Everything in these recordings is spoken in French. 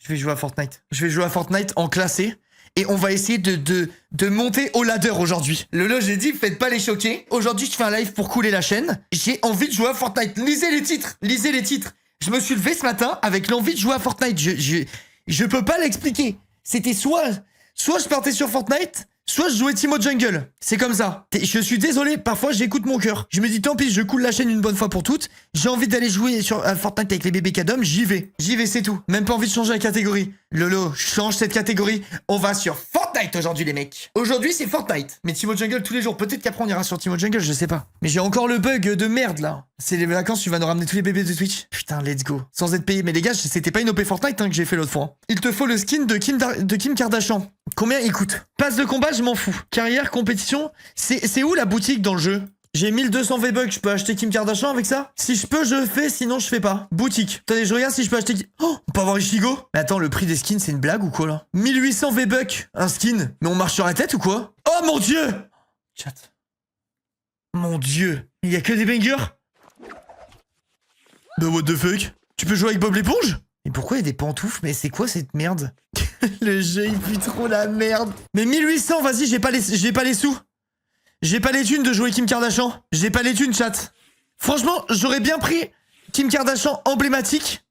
Je vais jouer à Fortnite. Je vais jouer à Fortnite en classé. Et on va essayer de monter au ladder aujourd'hui. Lolo, j'ai dit, faites pas les choquer. Aujourd'hui, je fais un live pour couler la chaîne. J'ai envie de jouer à Fortnite. Lisez les titres. Lisez les titres. Je me suis levé ce matin avec l'envie de jouer à Fortnite. Je peux pas l'expliquer. C'était soit je partais sur Fortnite, soit je jouais Teemo Jungle. C'est comme ça. Je suis désolé, parfois j'écoute mon cœur. Je me dis tant pis, je coule la chaîne une bonne fois pour toutes. J'ai envie d'aller jouer à Fortnite avec les bébés Kadom, j'y vais. J'y vais, c'est tout. Même pas envie de changer la catégorie. Lolo, change cette catégorie. On va sur Fortnite aujourd'hui les mecs. Aujourd'hui c'est Fortnite. Mais Teemo Jungle tous les jours. Peut-être qu'après on ira sur Teemo Jungle, je sais pas. Mais j'ai encore le bug de merde là. C'est les vacances, tu vas nous ramener tous les bébés de Twitch. Putain, let's go. Sans être payé. Mais les gars, c'était pas une OP Fortnite hein, que j'ai fait l'autre fois. Il te faut le skin de Kim Kardashian. Combien il coûte? Passe de combat, je m'en fous. Carrière, compétition. C'est où la boutique dans le jeu? J'ai 1200 V-Bucks, je peux acheter Kim Kardashian avec ça? Si je peux, je fais, sinon je fais pas. Boutique. Attendez, je regarde si je peux acheter... Oh, on peut avoir Ichigo? Mais attends, le prix des skins, c'est une blague ou quoi là? 1800 V-Bucks, un skin. Mais on marche sur la tête ou quoi? Oh mon dieu! Chat. Mon dieu. Il y a que des bangers? Bah what the fuck? Tu peux jouer avec Bob l'éponge? Mais pourquoi il y a des pantoufles? Mais c'est quoi cette merde? Le jeu il pue trop la merde. Mais 1800, vas-y, j'ai pas les sous. J'ai pas les thunes de jouer Kim Kardashian. J'ai pas les thunes, chat. Franchement, j'aurais bien pris Kim Kardashian emblématique.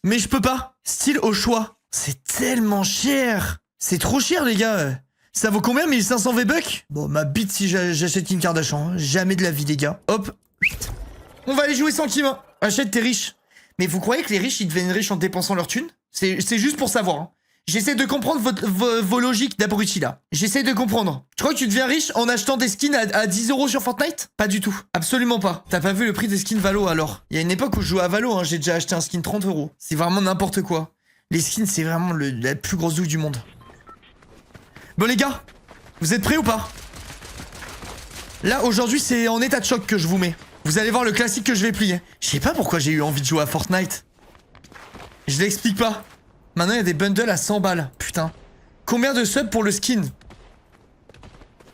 Mais je peux pas. Style au choix. C'est tellement cher. C'est trop cher, les gars. Ça vaut combien, 1500 V-Bucks? Bon, ma bite si j'achète Kim Kardashian. Jamais de la vie, les gars. Hop. On va aller jouer sans Kim. Hein. Achète, t'es riche. Mais vous croyez que les riches, ils deviennent riches en dépensant leur thunes? C'est juste pour savoir. Hein. J'essaie de comprendre vos logiques d'abrutis là. J'essaie de comprendre. Tu crois que tu deviens riche en achetant des skins à 10 € sur Fortnite? Pas du tout. Absolument pas. T'as pas vu le prix des skins Valo alors? Il y a une époque où je jouais à Valo, hein, j'ai déjà acheté un skin 30 €. C'est vraiment n'importe quoi. Les skins, c'est vraiment la plus grosse douille du monde. Bon les gars, vous êtes prêts ou pas? Là, aujourd'hui, c'est en état de choc que je vous mets. Vous allez voir le classique que je vais plier. Je sais pas pourquoi j'ai eu envie de jouer à Fortnite. Je l'explique pas. Maintenant, il y a des bundles à 100 balles. Putain. Combien de subs pour le skin?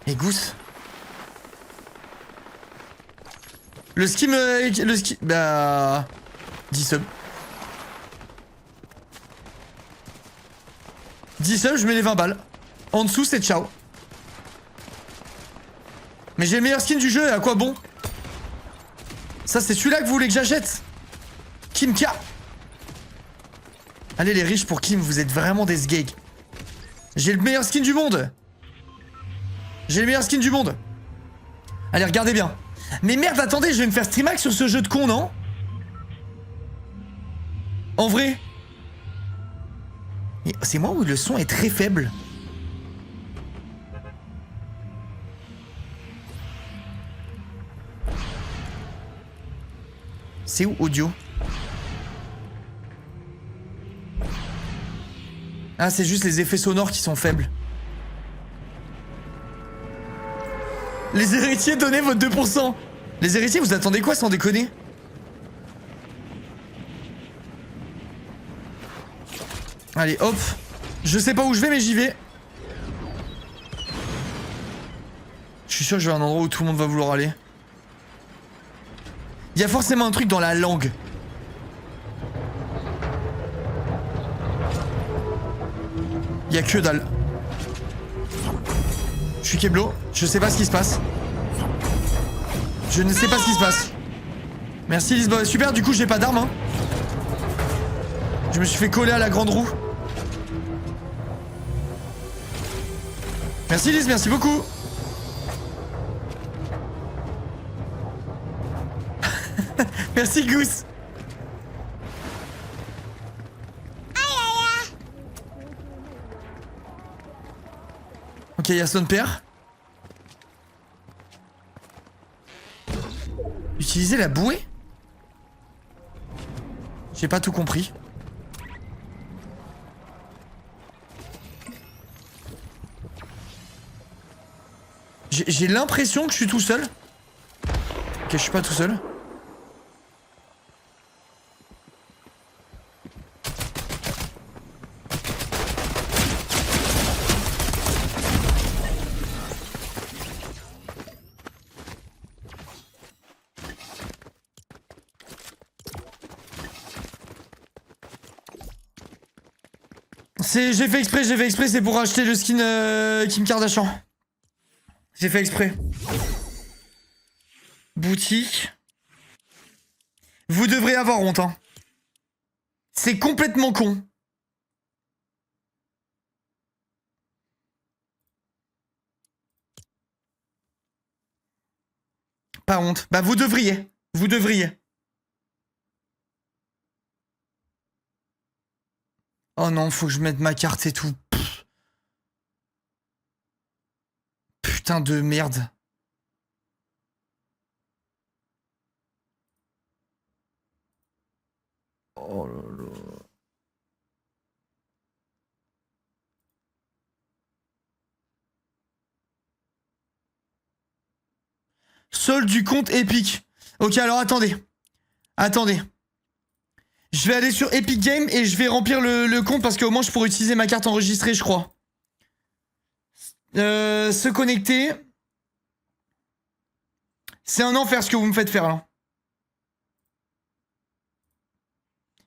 Et Goose. Le skin... Bah... 10 subs. 10 subs, je mets les 20 balles. En dessous, c'est ciao. Mais j'ai le meilleur skin du jeu, à quoi bon? Ça, c'est celui-là que vous voulez que j'achète? Kim K. Allez les riches pour Kim, vous êtes vraiment des sgeeks. J'ai le meilleur skin du monde. J'ai le meilleur skin du monde. Allez, regardez bien. Mais merde, attendez, je vais me faire streamax sur ce jeu de con, non? En vrai. C'est moi où le son est très faible. C'est où audio? Ah, c'est juste les effets sonores qui sont faibles. Les héritiers, donnez votre 2%. Les héritiers, vous attendez quoi sans déconner? Allez, hop. Je sais pas où je vais, mais j'y vais. Je suis sûr que je vais à un endroit où tout le monde va vouloir aller. Il y a forcément un truc dans la langue. Y'a que dalle. Je suis Keblo, je sais pas ce qui se passe. Je ne sais pas ce qui se passe. Merci Lisbonne. Super, du coup j'ai pas d'arme hein. Je me suis fait coller à la grande roue. Merci Lise, merci beaucoup. Merci Goose. Ok, il y a son père. Utiliser la bouée? J'ai pas tout compris. J'ai l'impression que je suis tout seul. Ok, je suis pas tout seul. J'ai fait exprès, c'est pour acheter le skin Kim Kardashian. J'ai fait exprès. Boutique. Vous devrez avoir honte, hein. C'est complètement con. Pas honte. Bah vous devriez. Vous devriez. Oh non, faut que je mette ma carte et tout. Pff. Putain de merde. Oh là là. Solde du compte Epic. Ok, alors attendez. Attendez. Je vais aller sur Epic Games et je vais remplir le compte parce qu'au moins je pourrais utiliser ma carte enregistrée, je crois. Se connecter. C'est un enfer ce que vous me faites faire là.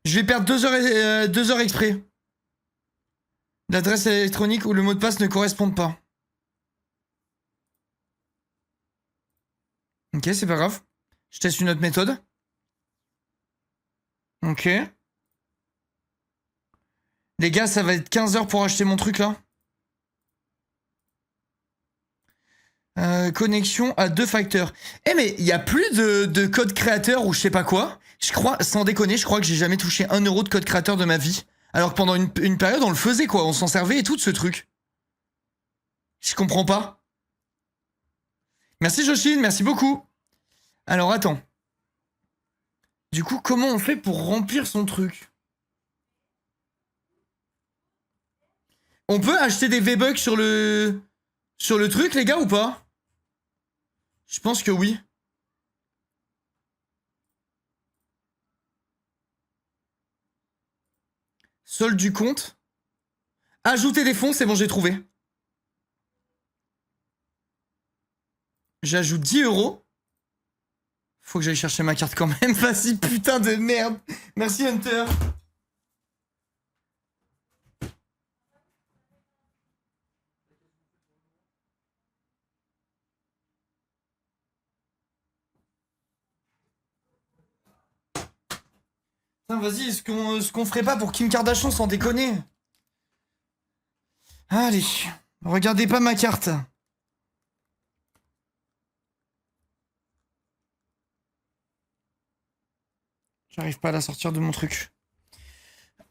Je vais perdre 2 heures exprès. L'adresse électronique ou le mot de passe ne correspondent pas. Ok, c'est pas grave. Je teste une autre méthode. Ok. Les gars, ça va être 15 heures pour acheter mon truc là. Connexion à 2 facteurs. Eh mais il y a plus de code créateur ou je sais pas quoi. Je crois, sans déconner, je crois que j'ai jamais touché 1 euro de code créateur de ma vie. Alors que pendant une période on le faisait quoi, on s'en servait et tout de ce truc. Je comprends pas. Merci Joshine, merci beaucoup. Alors attends. Du coup, comment on fait pour remplir son truc? On peut acheter des V-Bucks sur le truc les gars ou pas? Je pense que oui. Solde du compte. Ajouter des fonds, c'est bon, j'ai trouvé. J'ajoute 10 euros. Faut que j'aille chercher ma carte quand même. Vas-y, putain de merde. Merci Hunter. Putain, vas-y, ce qu'on ferait pas pour Kim Kardashian sans déconner? Allez, regardez pas ma carte. J'arrive pas à la sortir de mon truc.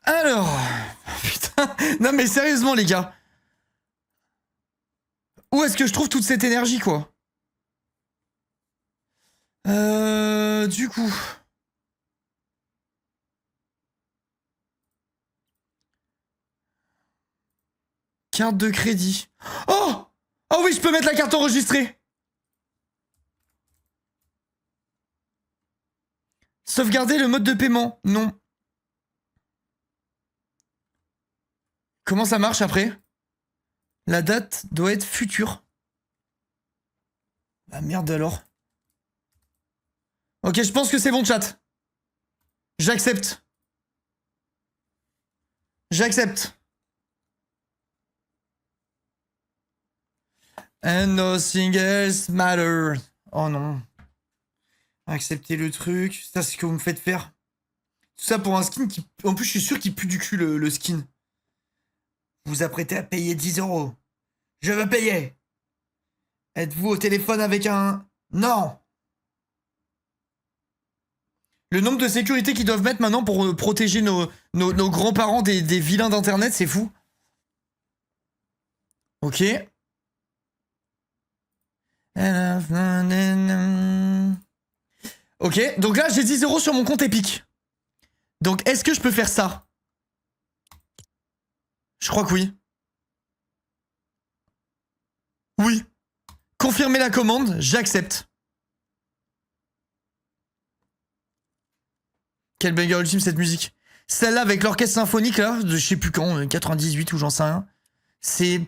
Alors... Putain... Non mais sérieusement les gars. Où est-ce que je trouve toute cette énergie quoi? Du coup... Carte de crédit. Oh! Oh oui, je peux mettre la carte enregistrée. Sauvegarder le mode de paiement. Non. Comment ça marche après? La date doit être future. Ah merde alors. Ok, je pense que c'est bon chat. J'accepte. J'accepte. And nothing else matters. Oh non. Accepter le truc. Ça, c'est ce que vous me faites faire. Tout ça pour un skin qui... En plus, je suis sûr qu'il pue du cul, le skin. Vous apprêtez à payer 10 euros. Je veux payer. Êtes-vous au téléphone avec un... Non. Le nombre de sécurité qu'ils doivent mettre maintenant pour protéger nos grands-parents des vilains d'internet, c'est fou. Ok. Ok, donc là j'ai 10 euros sur mon compte Epic. Donc est-ce que je peux faire ça? Je crois que oui. Oui. Confirmer la commande, j'accepte. Quel banger ultime cette musique. Celle-là avec l'orchestre symphonique là, de je sais plus quand, 98 ou j'en sais rien. C'est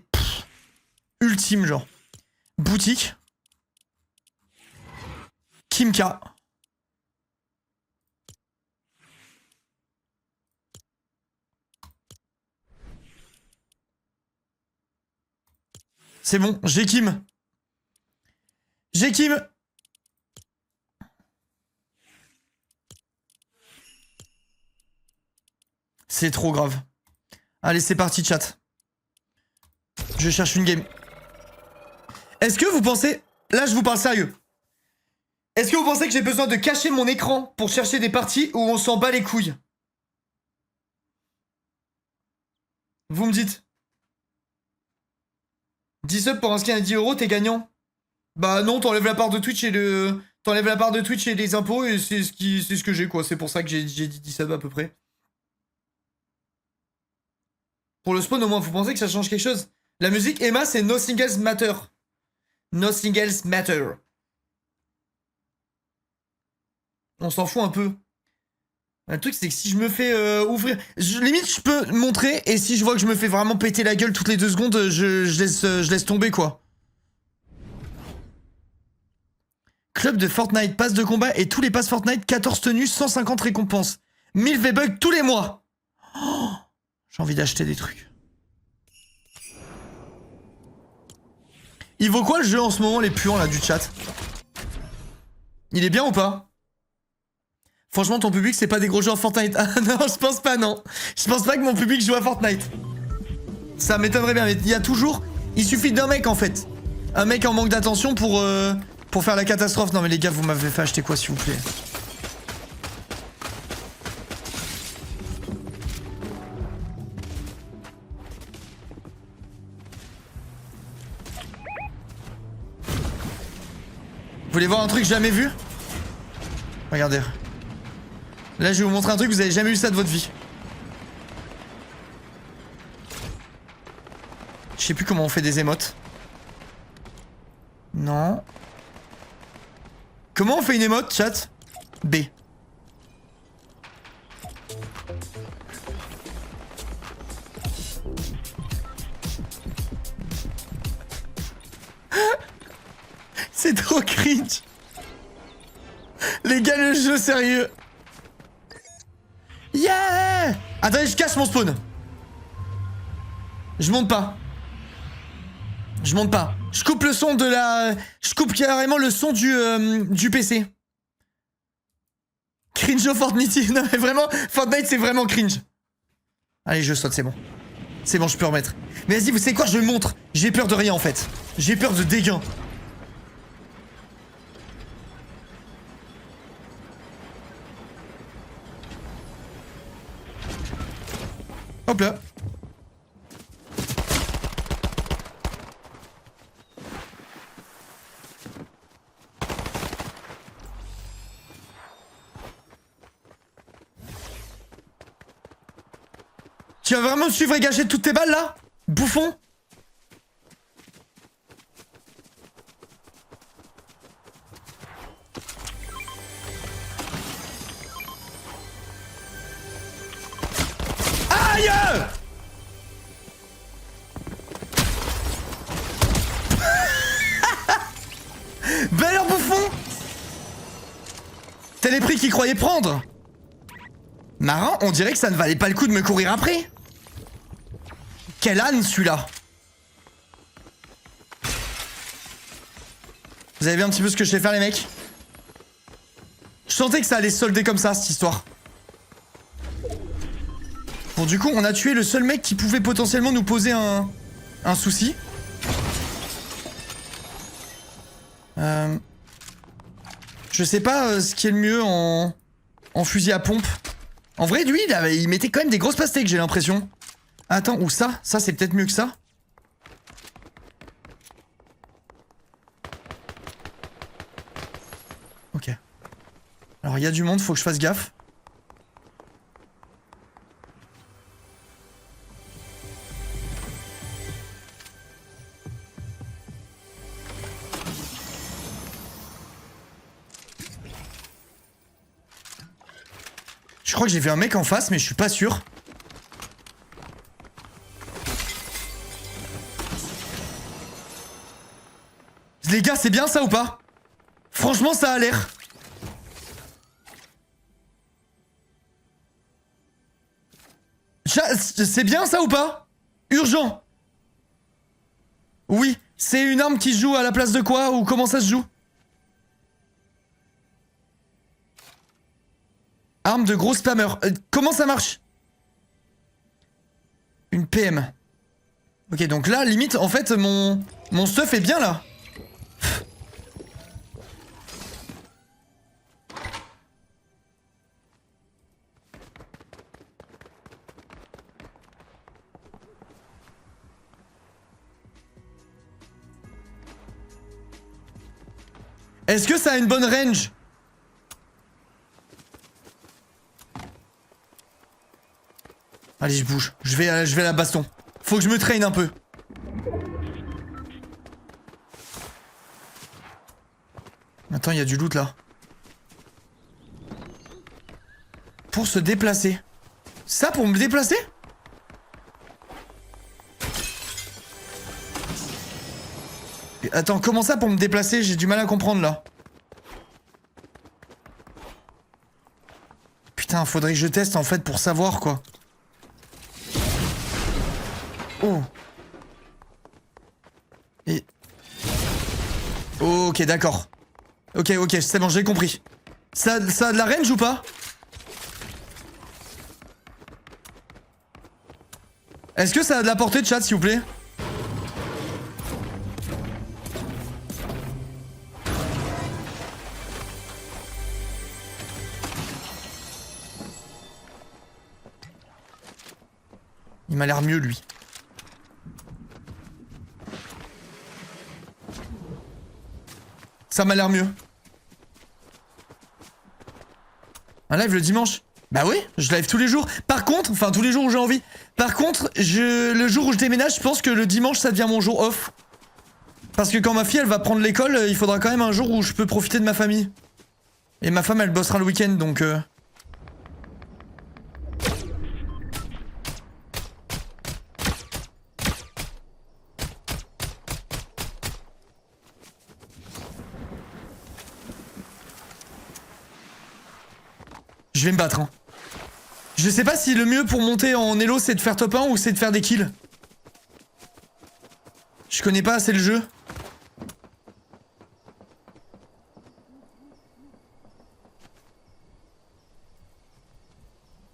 ultime genre. Boutique. Kimka. C'est bon, j'ai Kim. J'ai Kim. C'est trop grave. Allez, c'est parti, chat. Je cherche une game. Est-ce que vous pensez... Là, je vous parle sérieux. Est-ce que vous pensez que j'ai besoin de cacher mon écran pour chercher des parties où on s'en bat les couilles? Vous me dites. 10 subs pour un skin à 10 €, t'es gagnant. Bah non, t'enlèves la part de Twitch et le... T'enlèves la part de Twitch et les impôts et c'est ce que j'ai, quoi. C'est pour ça que j'ai dit 10 subs à peu près. Pour le spawn, au moins, vous pensez que ça change quelque chose? La musique, Emma, c'est Nothing Else Matter. Nothing Else Matter. On s'en fout un peu. Le truc, c'est que si je me fais ouvrir... limite, je peux montrer, et si je vois que je me fais vraiment péter la gueule toutes les 2 secondes, je laisse tomber, quoi. Club de Fortnite, passe de combat et tous les passes Fortnite, 14 tenues, 150 récompenses. 1000 V-Bucks tous les mois. Oh, j'ai envie d'acheter des trucs. Il vaut quoi le jeu en ce moment, les puants là du chat? Il est bien ou pas? Franchement, ton public, c'est pas des gros joueurs Fortnite. Ah non, je pense pas, non. Je pense pas que mon public joue à Fortnite. Ça m'étonnerait bien, mais il y a toujours... Il suffit d'un mec, en fait. Un mec en manque d'attention pour faire la catastrophe. Non mais les gars, vous m'avez fait acheter quoi, s'il vous plaît? Vous voulez voir un truc jamais vu? Regardez. Là, je vais vous montrer un truc, vous avez jamais vu ça de votre vie. Je sais plus comment on fait des émotes. Non. Comment on fait une émote, chat? B. C'est trop cringe. Les gars, le jeu, sérieux. Yeah! Attendez, je casse mon spawn. Je monte pas. Je monte pas. Je coupe le son de la... Je coupe carrément le son du PC. Cringe au Fortnite. Non mais vraiment, Fortnite c'est vraiment cringe. Allez, je saute, c'est bon. C'est bon, je peux remettre. Mais vas-y, vous savez quoi, je le montre. J'ai peur de rien en fait. J'ai peur de dégain. Hop là. Tu vas vraiment me suivre et gâcher toutes tes balles là? Bouffon? Aïe! Bel heure bouffon! T'as les prix qu'ils croyaient prendre. Marin, on dirait que ça ne valait pas le coup de me courir après. Quel âne celui-là. Vous avez vu un petit peu ce que je sais faire les mecs? Je sentais que ça allait se solder comme ça cette histoire. Bon du coup on a tué le seul mec qui pouvait potentiellement nous poser un souci. Je sais pas ce qui est le mieux en fusil à pompe. En vrai lui il mettait quand même des grosses pastèques j'ai l'impression. Attends, ou ça? Ça c'est peut-être mieux que ça. Ok. Alors il y a du monde, faut que je fasse gaffe. Je crois que j'ai vu un mec en face, mais je suis pas sûr. Les gars, c'est bien ça ou pas? Franchement, ça a l'air. C'est bien ça ou pas? Urgent. Oui, C'est une arme qui se joue à la place de quoi? Ou comment ça se joue? Arme de gros spammer. Comment ça marche? Une PM. Ok, donc là, limite, en fait, mon stuff est bien là. Est-ce que ça a une bonne range? Allez, je bouge. Je vais à la baston. Faut que je me traîne un peu. Attends, il y a du loot là. Pour se déplacer. Ça pour me déplacer? Attends, comment ça pour me déplacer? J'ai du mal à comprendre là. Putain, faudrait que je teste en fait pour savoir quoi. Oh. Et... Ok, d'accord. Ok, c'est bon, j'ai compris. Ça a de la range ou pas? Est-ce que ça a de la portée de chat, s'il vous plaît? Il m'a l'air mieux, lui. Ça m'a l'air mieux. Un live le dimanche? Bah oui, je live tous les jours. Par contre, enfin tous les jours où j'ai envie. Par contre, le jour où je déménage, je pense que le dimanche ça devient mon jour off. Parce que quand ma fille elle va prendre l'école, il faudra quand même un jour où je peux profiter de ma famille. Et ma femme elle bossera le week-end donc... Je vais me battre, hein. Je sais pas si le mieux pour monter en elo c'est de faire top 1 ou c'est de faire des kills. Je connais pas assez le jeu.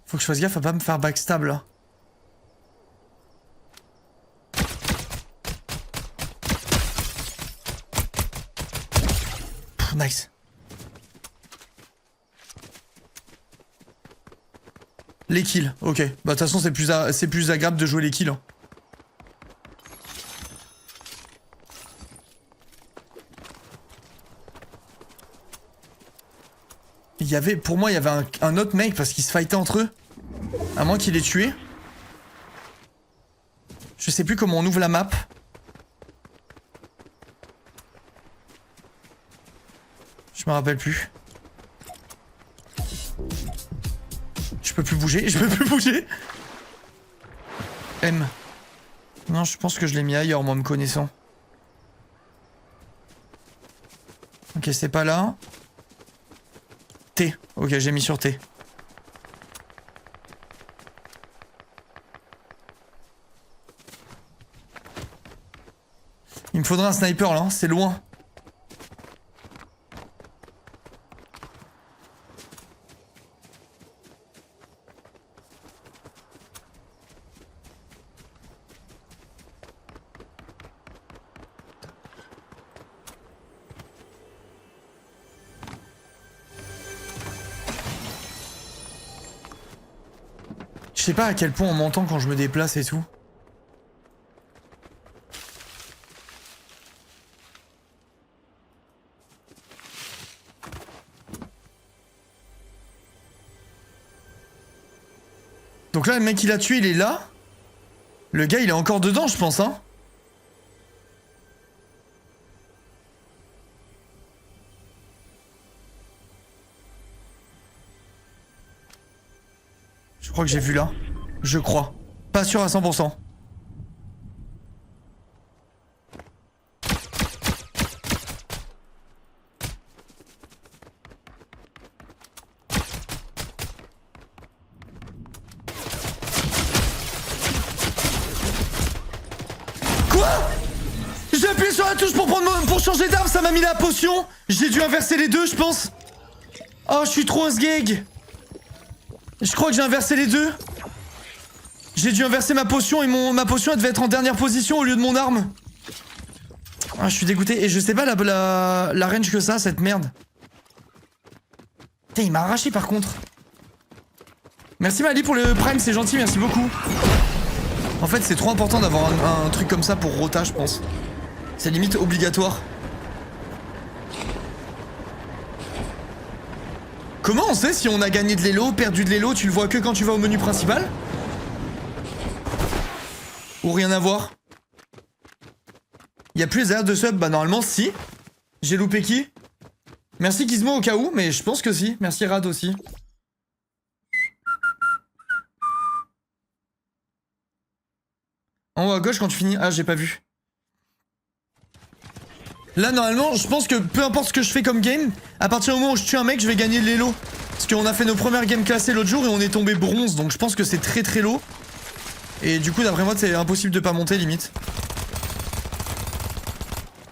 Faut que je fasse gaffe à pas me faire backstab là. Pff, nice. Les kills, ok. Bah de toute façon c'est plus agréable de jouer les kills. Hein. Il y avait, pour moi il y avait un autre mec parce qu'ils se fightaient entre eux. À moins qu'il ait tué. Je sais plus comment on ouvre la map. Je me rappelle plus. Je peux plus bouger, je peux plus bouger. M. Non, je pense que je l'ai mis ailleurs, moi, me connaissant. Ok, c'est pas là. T. Ok, j'ai mis sur T. Il me faudrait un sniper, là. C'est loin. Je sais pas à quel point on m'entend quand je me déplace et tout. Donc là, le mec qui l'a tué, il est là. Le gars, il est encore dedans, je pense, hein. Je crois que j'ai vu là. Je crois. Pas sûr à 100%. Quoi? J'ai appuyé sur la touche pour changer d'arme, ça m'a mis la potion. J'ai dû inverser les deux, je pense. Oh, je suis trop un sgeg. Je crois que j'ai inversé les deux. J'ai dû inverser ma potion et ma potion elle devait être en dernière position au lieu de mon arme. Ah, je suis dégoûté. Et je sais pas la range que ça, cette merde. Putain, il m'a arraché par contre. Merci Mali pour le prime, c'est gentil, merci beaucoup. En fait, c'est trop important d'avoir un truc comme ça pour Rota, je pense. C'est limite obligatoire. Comment on sait si on a gagné de l'élo, perdu de l'élo? Tu le vois que quand tu vas au menu principal? Ou rien à voir? Y'a plus les alertes de sub? Bah normalement si. J'ai loupé qui? Merci Gizmo au cas où, mais je pense que si. Merci Rad aussi. En haut à gauche quand tu finis... Ah, j'ai pas vu. Là, normalement, je pense que peu importe ce que je fais comme game, à partir du moment où je tue un mec, je vais gagner de l'élo. Parce qu'on a fait nos premières games classées l'autre jour et on est tombé bronze, donc je pense que c'est très très low. Et du coup, d'après moi, c'est impossible de pas monter, limite.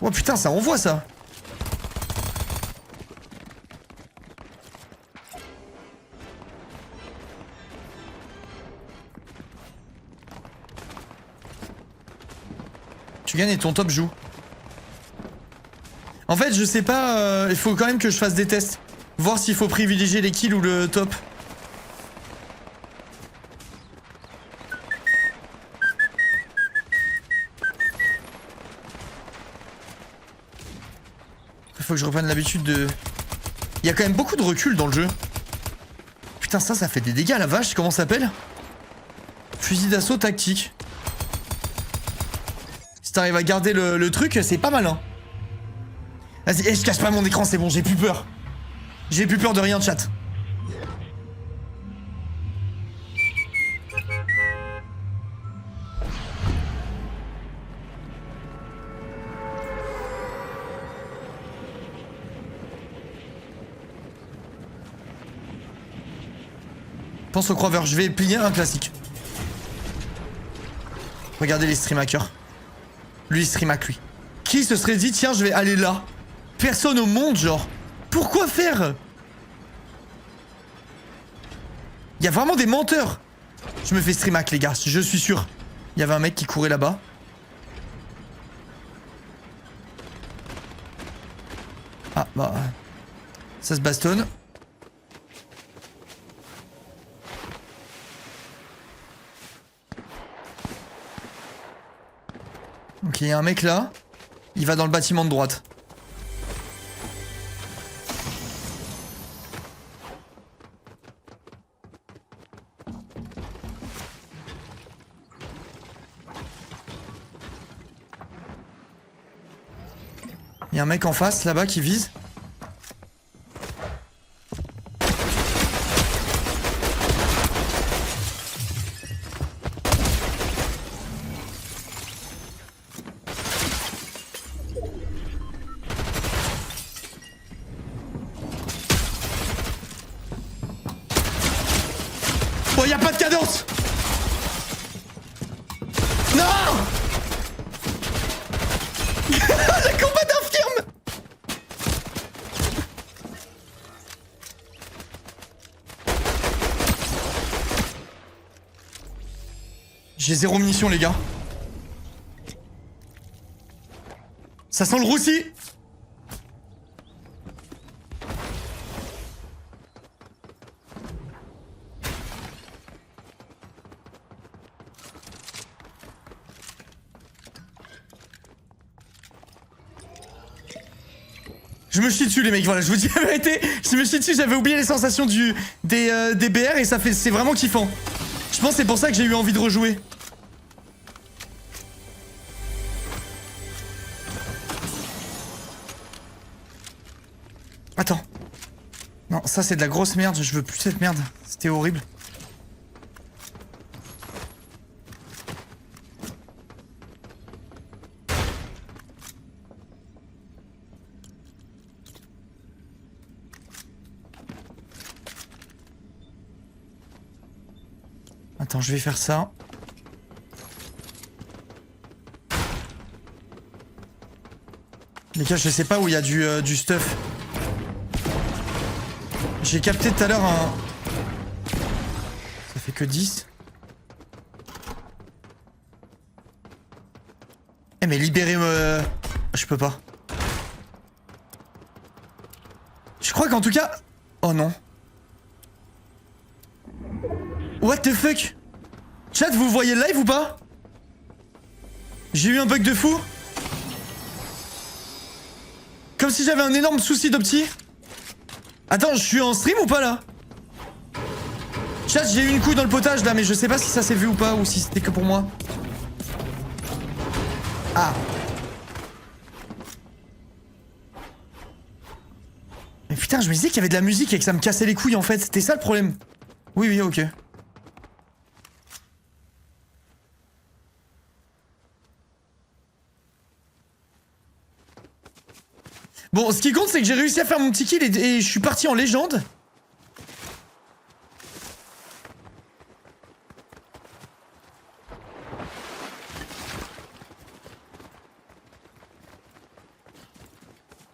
Oh putain, ça envoie ça. Tu gagnes et ton top joue. En fait, je sais pas, il faut quand même que je fasse des tests. Voir s'il faut privilégier les kills ou le top. Il faut que je reprenne l'habitude de... Il y a quand même beaucoup de recul dans le jeu. Putain, ça fait des dégâts la vache, comment ça s'appelle? Fusil d'assaut tactique. Si t'arrives à garder le truc, c'est pas mal, hein. Vas-y, je cache pas mon écran, c'est bon, j'ai plus peur. J'ai plus peur de rien, chat. Pense au croiveur, je vais plier un classique. Regardez les stream hackers. Lui, il stream hack, lui. Qui se serait dit, tiens, je vais aller là? Personne au monde, genre. Pourquoi faire? Il y a vraiment des menteurs. Je me fais stream hack, les gars, je suis sûr. Il y avait un mec qui courait là-bas. Ah, bah... Ça se bastonne. Ok, il y a un mec là. Il va dans le bâtiment de droite. Il y a un mec en face là-bas qui vise. Oh, y a pas de cadence. Non. Le combat d'infirme. J'ai 0 munitions, les gars. Ça sent le roussi. Je me chie dessus les mecs, voilà, je vous dis la vérité, je me chie dessus, j'avais oublié les sensations des BR et c'est vraiment kiffant. Je pense que c'est pour ça que j'ai eu envie de rejouer. Attends. Non, ça c'est de la grosse merde, je veux plus cette merde, c'était horrible. Attends, je vais faire ça. Les gars, je sais pas où il y a du stuff. J'ai capté tout à l'heure un... Ça fait que 10. Eh mais libérez-moi... Je peux pas. Je crois qu'en tout cas... Oh non. What the fuck? Chat, vous voyez le live ou pas? J'ai eu un bug de fou. Comme si j'avais un énorme souci d'opti. Attends, je suis en stream ou pas là? Chat, j'ai eu une couille dans le potage là, mais je sais pas si ça s'est vu ou pas, ou si c'était que pour moi. Ah. Mais putain, je me disais qu'il y avait de la musique et que ça me cassait les couilles en fait. C'était ça le problème. Oui, oui, ok. Bon, ce qui compte, c'est que j'ai réussi à faire mon petit kill et je suis parti en légende.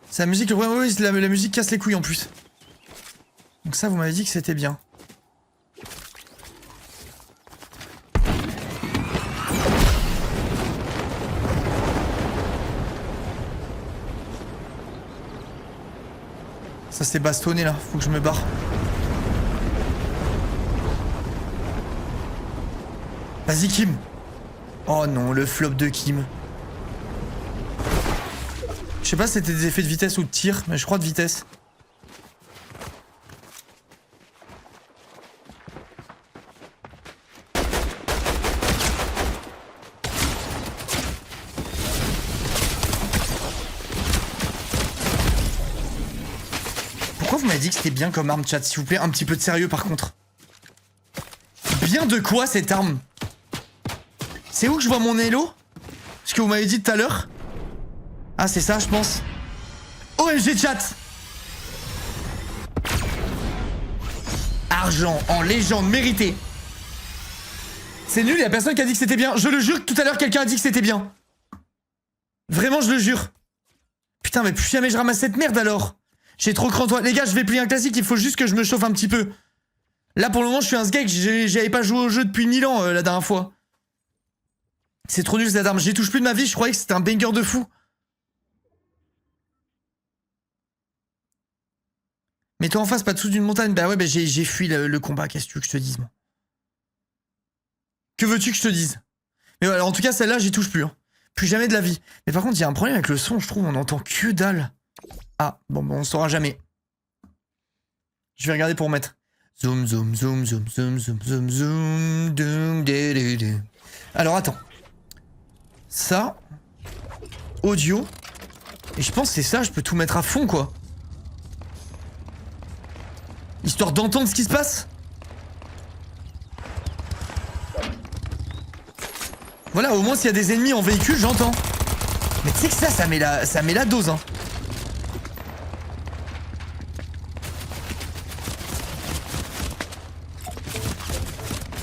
C'est la musique, le problème, oui, la musique casse les couilles en plus. Donc ça, vous m'avez dit que c'était bien. Ça s'est bastonné là, faut que je me barre. Vas-y Kim. Oh non, le flop de Kim. Je sais pas si c'était des effets de vitesse ou de tir, mais je crois de vitesse. Pourquoi vous m'avez dit que c'était bien comme arme, chat, s'il vous plaît? Un petit peu de sérieux par contre. Bien de quoi cette arme? C'est où que je vois mon Elo? Ce que vous m'avez dit tout à l'heure? Ah, c'est ça, je pense. OMG chat. Argent en légende mérité. C'est nul, y'a personne qui a dit que c'était bien. Je le jure que tout à l'heure, quelqu'un a dit que c'était bien. Vraiment, je le jure. Putain, mais plus jamais je ramasse cette merde alors. J'ai trop cru en toi. Les gars, je vais plier un classique, il faut juste que je me chauffe un petit peu. Là, pour le moment, je suis un sgeg. J'avais pas joué au jeu depuis 1000 ans la dernière fois. C'est trop nul cette arme. J'y touche plus de ma vie, je croyais que c'était un banger de fou. Mets-toi en face, pas dessous d'une montagne. Bah ouais, bah j'ai fui le combat. Qu'est-ce que tu veux que je te dise, moi? Que veux-tu que je te dise? Mais voilà, en tout cas, celle-là, j'y touche plus. Hein. Plus jamais de la vie. Mais par contre, il y a un problème avec le son, je trouve. On entend que dalle. Ah, bon, on saura jamais. Je vais regarder pour mettre. Zoom, zoom, zoom, zoom, zoom, zoom, zoom, zoom, doom, dé, dé, dé. Alors, attends. Ça. Audio. Et je pense que c'est ça, je peux tout mettre à fond, quoi. Histoire d'entendre ce qui se passe. Voilà, au moins s'il y a des ennemis en véhicule, j'entends. Mais tu sais que ça met la dose, hein.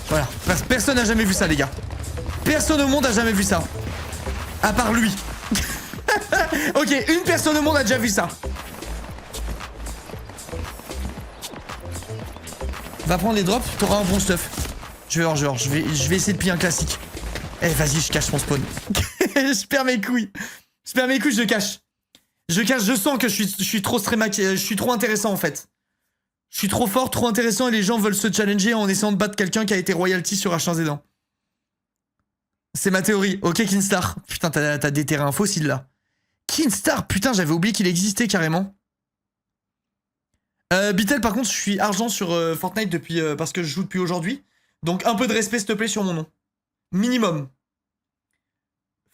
Voilà, personne n'a jamais vu ça, les gars. Personne au monde a jamais vu ça. À part lui. Ok, une personne au monde a déjà vu ça. Va prendre les drops, t'auras un bon stuff. Je vais essayer de piller un classique. Eh, vas-y, je cache mon spawn. Je perds mes couilles. Je perds mes couilles, je cache. Je sens que je suis trop je suis trop intéressant en fait. Je suis trop fort, trop intéressant et les gens veulent se challenger en essayant de battre quelqu'un qui a été royalty sur H1Z1. C'est ma théorie. Ok, Kinstar. Putain, t'as déterré un fossile là. Kinstar, putain, j'avais oublié qu'il existait carrément. Bitel, par contre, je suis argent sur Fortnite depuis parce que je joue depuis aujourd'hui. Donc un peu de respect, s'il te plaît, sur mon nom. Minimum.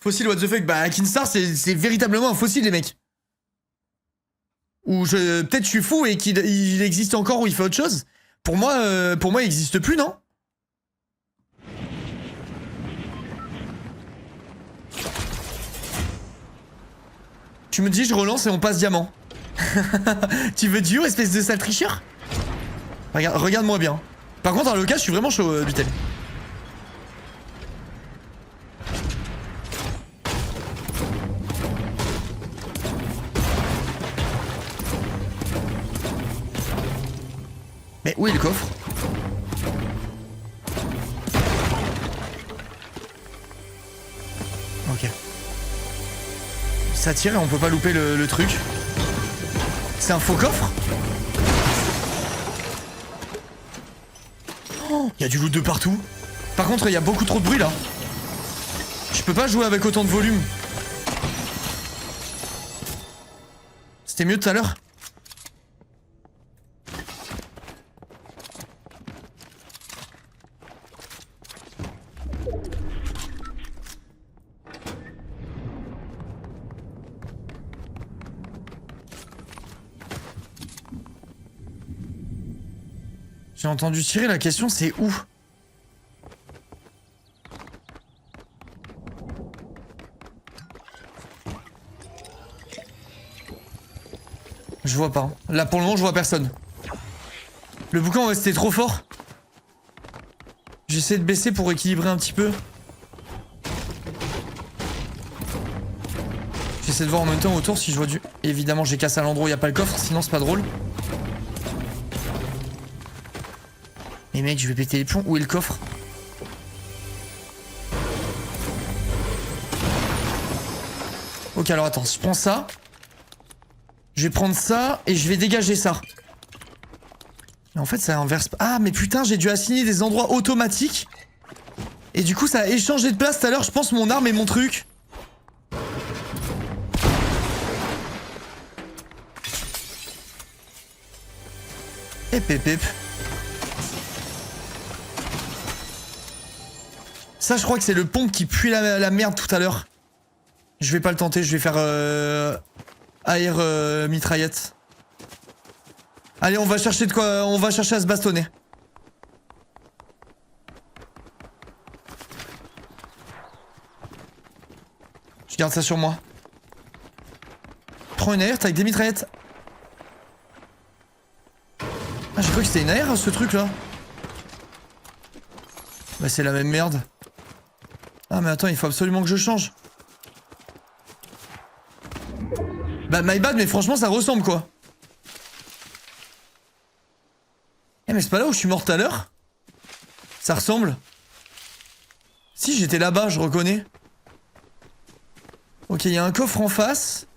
Fossile, what the fuck? Bah, Kinstar, c'est véritablement un fossile, les mecs. Ou peut-être je suis fou et qu'il existe encore ou il fait autre chose. Pour moi, il existe plus, non? Tu me dis, je relance et on passe diamant. Tu veux duo, espèce de sale tricheur? Regarde-moi bien. Par contre, en local, je suis vraiment chaud, Bitel. Mais où est le coffre? Ok. Ça tire et on peut pas louper le truc. C'est un faux coffre? Oh, y a du loot de partout. Par contre, il y a beaucoup trop de bruit là. Je peux pas jouer avec autant de volume. C'était mieux tout à l'heure. J'ai entendu tirer, la question c'est où? Je vois pas. Là pour le moment je vois personne. Le boucan ouais, c'était trop fort. J'essaie de baisser pour équilibrer un petit peu. J'essaie de voir en même temps autour si je vois du... Évidemment j'ai cassé à l'endroit où il n'y a pas le coffre, sinon c'est pas drôle. Mais mec, je vais péter les plombs. Où est le coffre? Ok, alors attends, je prends ça. Je vais prendre ça et je vais dégager ça. Mais en fait, ça inverse pas. Ah, mais putain, j'ai dû assigner des endroits automatiques. Et du coup, ça a échangé de place tout à l'heure, je pense, mon arme et mon truc. Et pépép. Ça, je crois que c'est le pompe qui pue la merde tout à l'heure. Je vais pas le tenter, je vais faire air mitraillette. Allez, on va chercher de quoi, on va chercher à se bastonner. Je garde ça sur moi. Prends une air, t'as avec des mitraillettes. Ah, j'ai cru que c'était une air ce truc là. Bah, c'est la même merde. Ah, mais attends, il faut absolument que je change. Bah, my bad, mais franchement, ça ressemble quoi. Eh, mais c'est pas là où je suis mort tout à l'heure? Ça ressemble. Si, j'étais là-bas, je reconnais. Ok, il y a un coffre en face.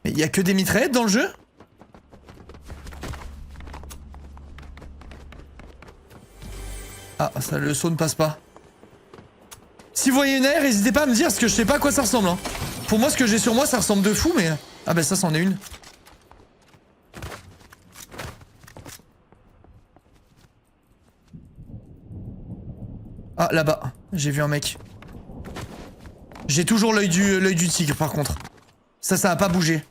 Mais il y a que des mitraillettes dans le jeu? Ah, ça, le saut ne passe pas. Si vous voyez une air, n'hésitez pas à me dire, parce que je sais pas à quoi ça ressemble. Hein. Pour moi, ce que j'ai sur moi, ça ressemble de fou, mais... Ah bah ça, c'en est une. Ah, là-bas. J'ai vu un mec. J'ai toujours l'œil du tigre, par contre. Ça a pas bougé.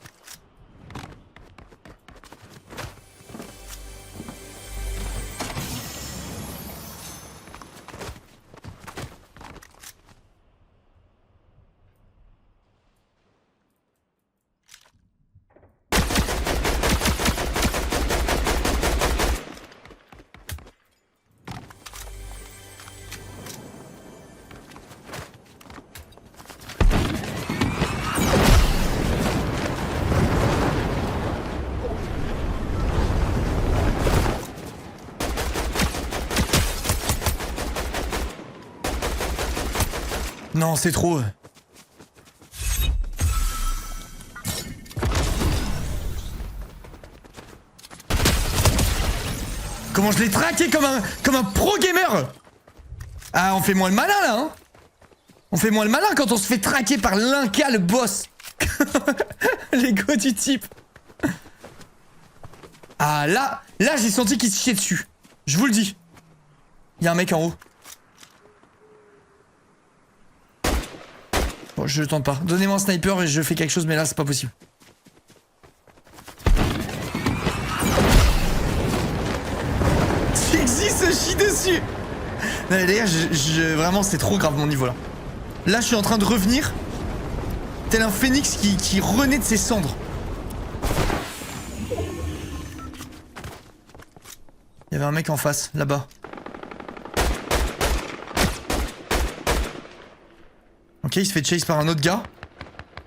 Non, c'est trop. Comment je l'ai traqué comme un pro gamer. Ah, on fait moins le malin là, hein. On fait moins le malin quand on se fait traquer par l'Inca, le boss. L'ego du type. Ah, là j'ai senti qu'il se chiait dessus. Je vous le dis. Il y a un mec en haut. Bon, je le tente pas. Donnez-moi un sniper et je fais quelque chose, mais là, c'est pas possible. Sexy se chie dessus. Non, mais d'ailleurs, vraiment, c'est trop grave mon niveau là. Là, je suis en train de revenir. Tel un phénix qui renaît de ses cendres. Il y avait un mec en face, là-bas. Ok, il se fait chase par un autre gars.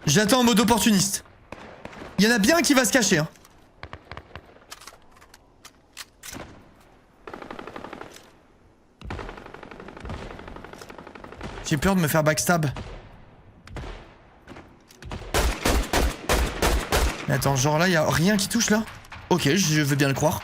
J'attends en mode opportuniste. Il y en a bien un qui va se cacher, hein. J'ai peur de me faire backstab. Mais attends, genre là, y a rien qui touche là? Ok, je veux bien le croire.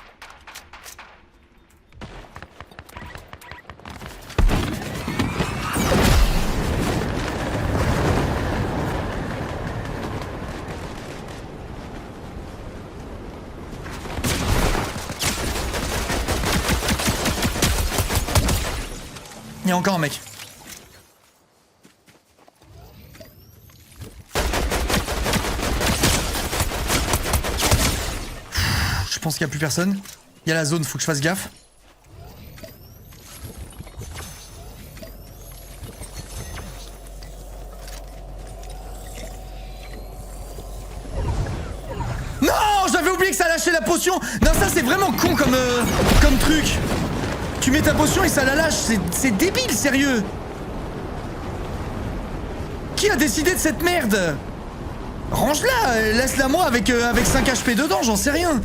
Il y a encore un mec. Je pense qu'il n'y a plus personne. Il y a la zone, faut que je fasse gaffe. Non, j'avais oublié que ça lâchait la potion. Non, ça c'est vraiment con comme truc. Tu mets ta potion et ça la lâche. C'est débile, sérieux. Qui a décidé de cette merde? Range-la, laisse-la moi avec 5 HP dedans, j'en sais rien.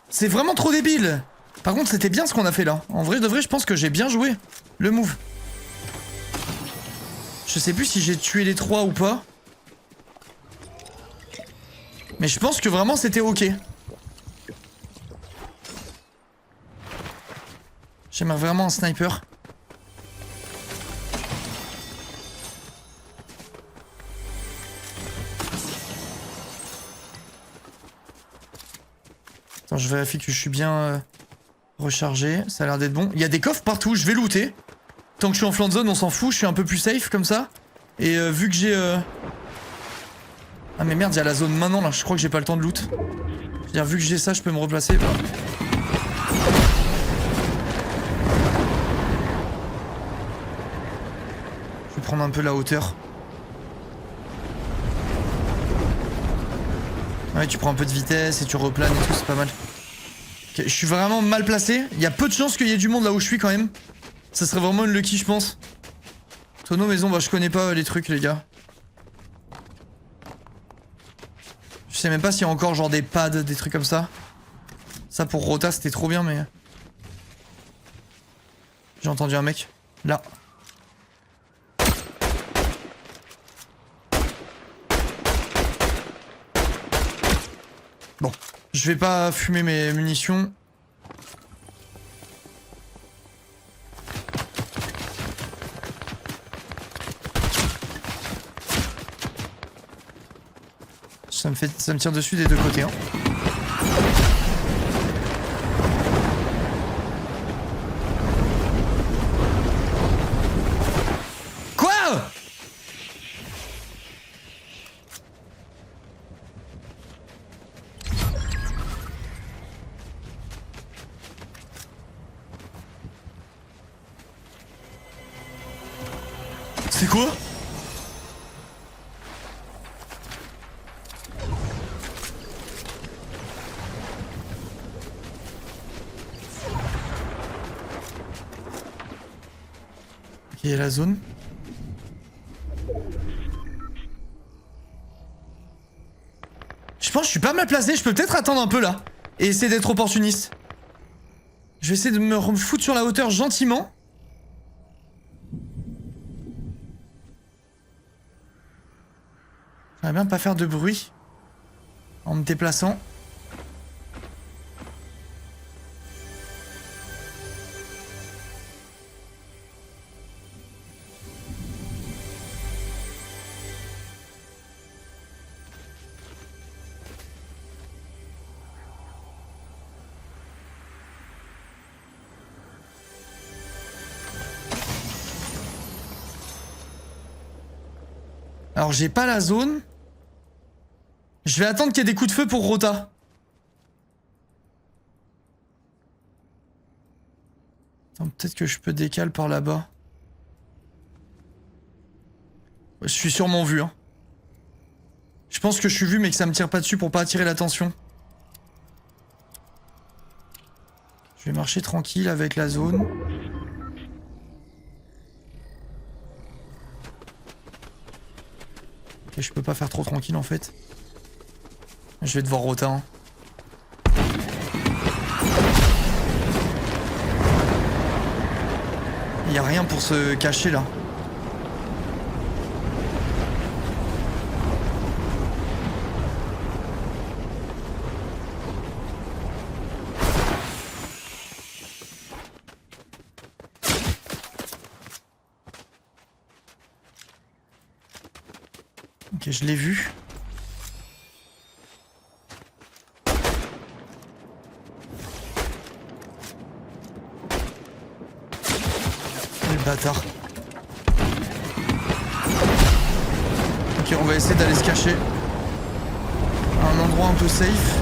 C'est vraiment trop débile. Par contre, c'était bien ce qu'on a fait là. En vrai de vrai, je pense que j'ai bien joué le move. Je sais plus si j'ai tué les 3 ou pas. Mais je pense que vraiment c'était ok. J'aimerais vraiment un sniper. Attends, je vérifie que je suis bien rechargé. Ça a l'air d'être bon. Il y a des coffres partout, je vais looter. Tant que je suis en flanc de zone, on s'en fout. Je suis un peu plus safe comme ça. Et vu que j'ai... Ah mais merde, il y a la zone maintenant là. Je crois que j'ai pas le temps de loot. Je veux dire, vu que j'ai ça, je peux me replacer. Bah. Je vais prendre un peu la hauteur. Ouais, tu prends un peu de vitesse et tu replanes et tout, c'est pas mal. Okay, je suis vraiment mal placé. Il y a peu de chances qu'il y ait du monde là où je suis quand même. Ça serait vraiment une lucky, je pense. Tonneau maison, bah je connais pas les trucs, les gars. Je sais même pas s'il y a encore genre des pads, des trucs comme ça. Ça pour Rota, c'était trop bien, mais... J'ai entendu un mec. Là. Bon, je vais pas fumer mes munitions. Ça me tire dessus des deux côtés, hein. Quoi? C'est quoi? Ok, la zone. Je pense que je suis pas mal placé, je peux peut-être attendre un peu là. Et essayer d'être opportuniste. Je vais essayer de me foutre sur la hauteur gentiment. J'aimerais bien pas faire de bruit en me déplaçant. Alors j'ai pas la zone. Je vais attendre qu'il y ait des coups de feu pour Rota. Attends, peut-être que je peux décaler par là-bas. Je suis sûrement vu, hein. Je pense que je suis vu mais que ça me tire pas dessus pour pas attirer l'attention. Je vais marcher tranquille avec la zone. Ok, je peux pas faire trop tranquille en fait. Je vais devoir rota. Hein. Y a rien pour se cacher là. Ok, je l'ai vu. Quel bâtard. Ok, on va essayer d'aller se cacher à un endroit un peu safe.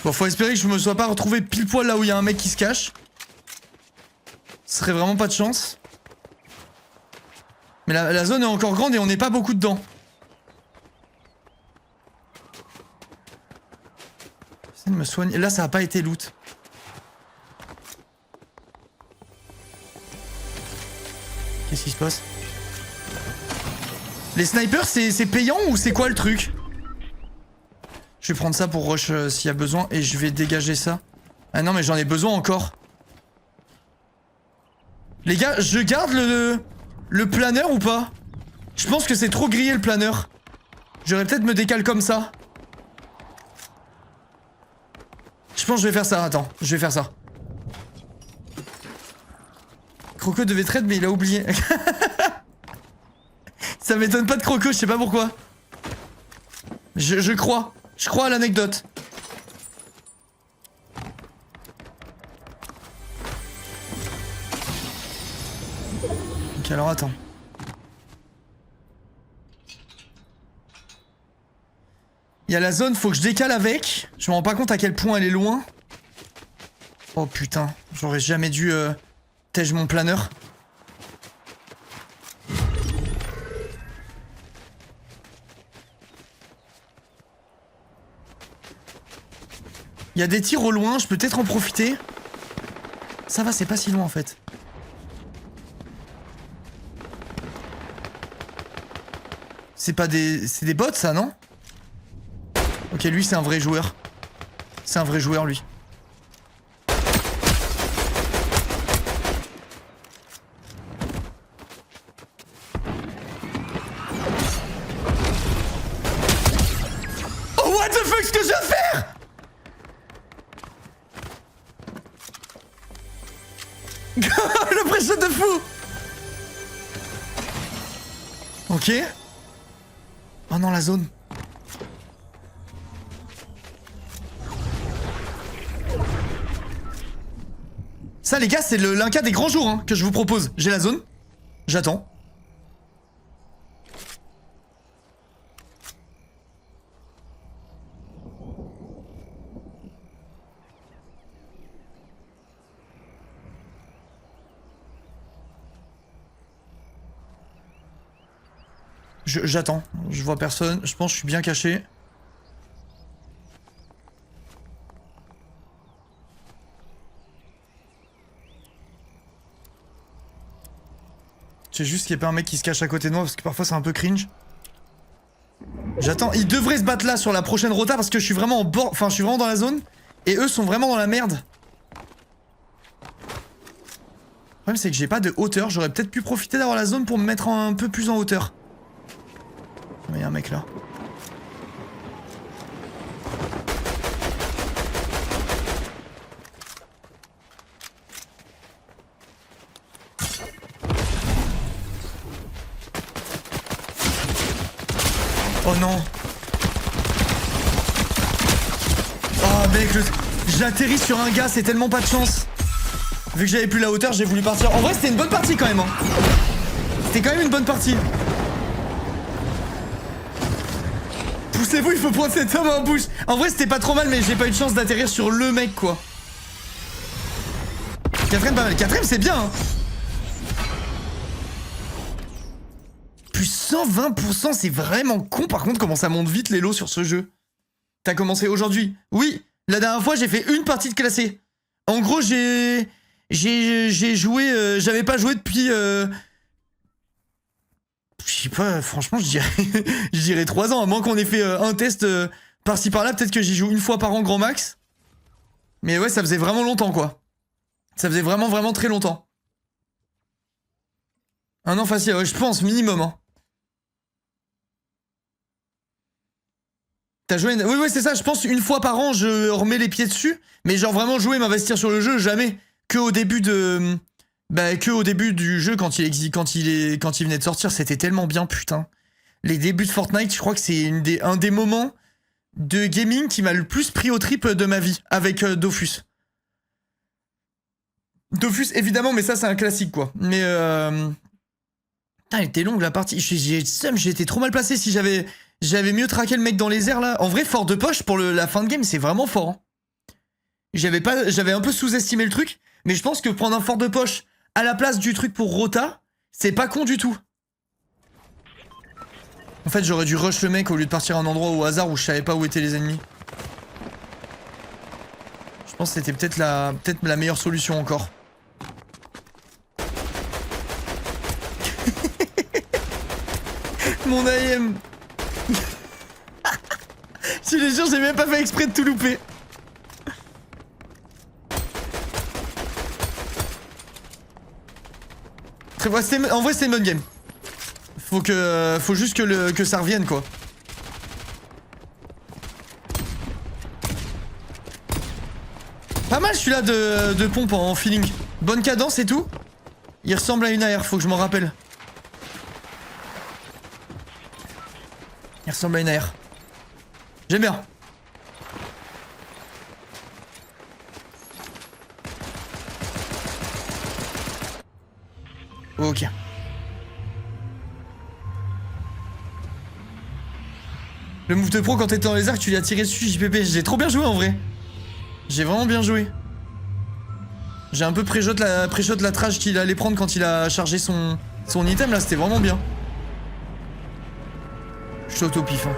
Bon, faut espérer que je me sois pas retrouvé pile poil là où il y a un mec qui se cache. Ce serait vraiment pas de chance. Mais la zone est encore grande et on n'est pas beaucoup dedans. J'essaie de me soigner. Là, ça a pas été loot. Qu'est-ce qui se passe? Les snipers, c'est payant ou c'est quoi le truc? Je vais prendre ça pour rush s'il y a besoin et je vais dégager ça. Ah non, mais j'en ai besoin encore. Les gars, je garde le planeur ou pas? Je pense que c'est trop grillé le planeur. J'aurais peut-être me décaler comme ça. Je pense que je vais faire ça, attends, je vais faire ça. Croco devait trade mais il a oublié. Ça m'étonne pas de Croco, je sais pas pourquoi. Je crois à l'anecdote. Ok, alors attends. Il y a la zone, faut que je décale avec. Je me rends pas compte à quel point elle est loin. Oh putain, j'aurais jamais dû tège mon planeur. Il y a des tirs au loin, je peux peut-être en profiter. Ça va, c'est pas si loin en fait. C'est pas des... C'est des bots ça, non? Ok, lui c'est un vrai joueur. C'est un vrai joueur lui. Oh what the fuck, ce que je viens de faire? Le pression de fou. Ok. Oh non, la zone. Ça les gars, c'est l'inca des grands jours hein, que je vous propose. J'ai la zone. J'attends. J'attends. Je vois personne. Je pense que je suis bien caché. C'est juste qu'il n'y ait pas un mec qui se cache à côté de moi parce que parfois c'est un peu cringe. J'attends. Ils devraient se battre là sur la prochaine rota parce que je suis vraiment en bord. Enfin, je suis vraiment dans la zone. Et eux sont vraiment dans la merde. Le problème, c'est que j'ai pas de hauteur. J'aurais peut-être pu profiter d'avoir la zone pour me mettre un peu plus en hauteur. Mais il y a un mec là. Oh non. Oh mec, j'atterris sur un gars, c'est tellement pas de chance. Vu que j'avais plus la hauteur, j'ai voulu partir. En vrai, c'était une bonne partie quand même. Hein. C'était quand même une bonne partie. Poussez-vous, il faut prendre cet homme en bouche. En vrai, c'était pas trop mal, mais j'ai pas eu de chance d'atterrir sur le mec, quoi. Quatrième, pas mal. Quatrième, c'est bien, hein. Plus 120%, c'est vraiment con. Par contre, comment ça monte vite les lots sur ce jeu. T'as commencé aujourd'hui? Oui, la dernière fois, j'ai fait une partie de classé. En gros, j'ai joué... j'avais pas joué depuis... sais pas, franchement, je dirais, je dirais 3 ans. À moins qu'on ait fait un test par-ci par-là, peut-être que j'y joue une fois par an grand max. Mais ouais, ça faisait vraiment longtemps, quoi. Ça faisait vraiment, vraiment très longtemps. Un an facile, ouais, je pense, minimum. Hein. T'as joué... Oui, ouais, c'est ça, je pense une fois par an, je remets les pieds dessus. Mais genre vraiment jouer, m'investir sur le jeu, jamais. Que au début de... Bah, que au début du jeu, quand il venait de sortir, c'était tellement bien, putain. Les débuts de Fortnite, je crois que c'est un des moments de gaming qui m'a le plus pris au trip de ma vie, avec Dofus. Dofus, évidemment, mais ça, c'est un classique, quoi. Mais, putain, elle était longue, la partie. J'ai été trop mal placé si j'avais mieux traqué le mec dans les airs, là. En vrai, fort de poche, pour la fin de game, c'est vraiment fort. Hein. J'avais un peu sous-estimé le truc, mais je pense que prendre un fort de poche à la place du truc pour Rota, c'est pas con du tout. En fait, j'aurais dû rush le mec au lieu de partir à un endroit au hasard où je savais pas où étaient les ennemis. Je pense que c'était peut-être la meilleure solution encore. Mon AM. Je les jure, j'ai même pas fait exprès de tout louper. En vrai, c'est une bonne game. Faut juste que ça revienne, quoi. Pas mal celui-là de pompe en feeling. Bonne cadence et tout. Il ressemble à une AR, faut que je m'en rappelle. Il ressemble à une AR. J'aime bien. Ok. Le move de pro quand t'étais dans les airs, tu lui as tiré dessus, JPP. J'ai trop bien joué en vrai. J'ai vraiment bien joué. J'ai un peu pré-shot la trage qu'il allait prendre quand il a chargé son item là, c'était vraiment bien. Je suis auto-pif. Hein.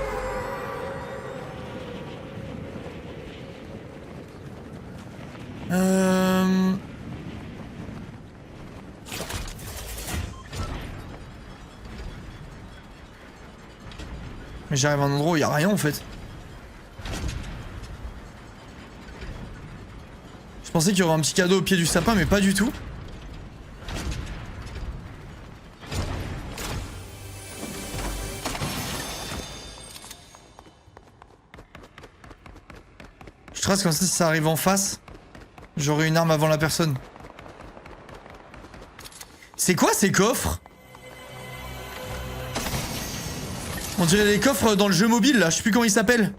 Mais j'arrive à un endroit où il n'y a rien en fait. Je pensais qu'il y aurait un petit cadeau au pied du sapin, mais pas du tout. Je trace comme ça, si ça arrive en face, j'aurai une arme avant la personne. C'est quoi ces coffres? On dirait les coffres dans le jeu mobile là, je sais plus comment ils s'appellent.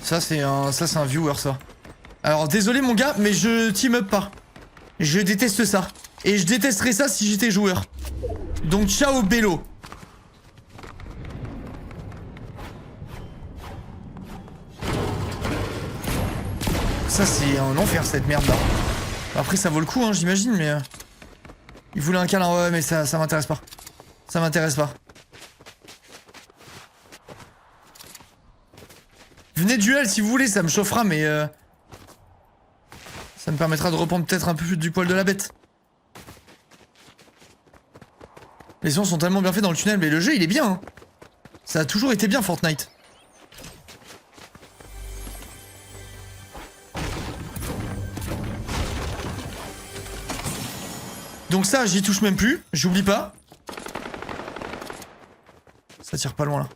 Ça c'est un viewer ça. Alors désolé mon gars, mais je team up pas. Je déteste ça. Et je détesterais ça si j'étais joueur. Donc ciao Bello. Ça c'est un enfer cette merde là. Après ça vaut le coup hein j'imagine mais... Il voulait un câlin, ouais mais ça m'intéresse pas. Ça m'intéresse pas. Venez duel si vous voulez, ça me chauffera mais... Ça me permettra de reprendre peut-être un peu plus du poil de la bête. Les sons sont tellement bien faits dans le tunnel mais le jeu il est bien hein. Ça a toujours été bien Fortnite. Donc ça, j'y touche même plus, j'oublie pas. Ça tire pas loin là.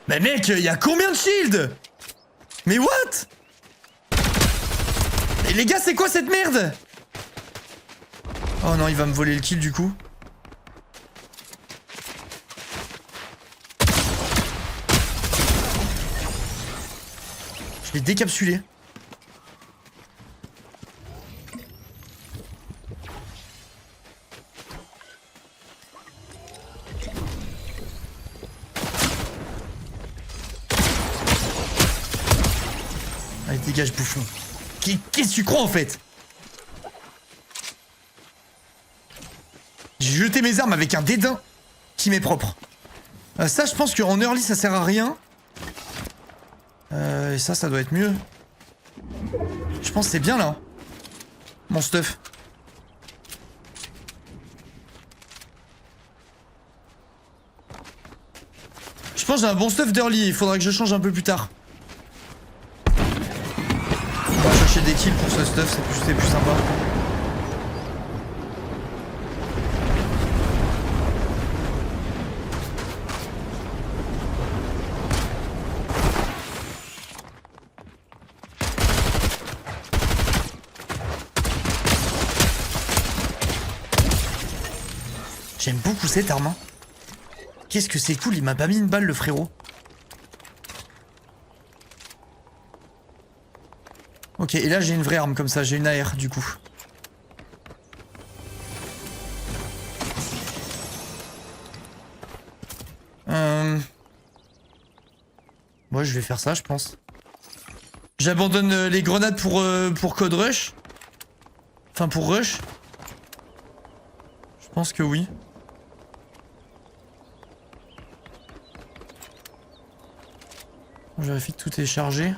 Mais mec, il y a combien de shields? Mais what? Mais les gars, c'est quoi cette merde? Oh non, il va me voler le kill du coup. Je l'ai décapsulé. Allez, dégage, bouffon. Qu'est-ce que tu crois, en fait? J'ai jeté mes armes avec un dédain qui m'est propre. Ça, je pense qu'en early, ça sert à rien. Et ça doit être mieux. Je pense que c'est bien, là. Mon stuff. Je pense que j'ai un bon stuff d'early. Il faudra que je change un peu plus tard. On va chercher des kills pour ce stuff, c'est plus sympa. J'aime beaucoup cette arme. Hein. Qu'est-ce que c'est cool, il m'a pas mis une balle le frérot. Ok, et là j'ai une vraie arme comme ça, j'ai une AR du coup. Moi je vais faire ça je pense. J'abandonne les grenades pour Code Rush. Enfin pour Rush. Je pense que oui. Je vérifie que tout est chargé.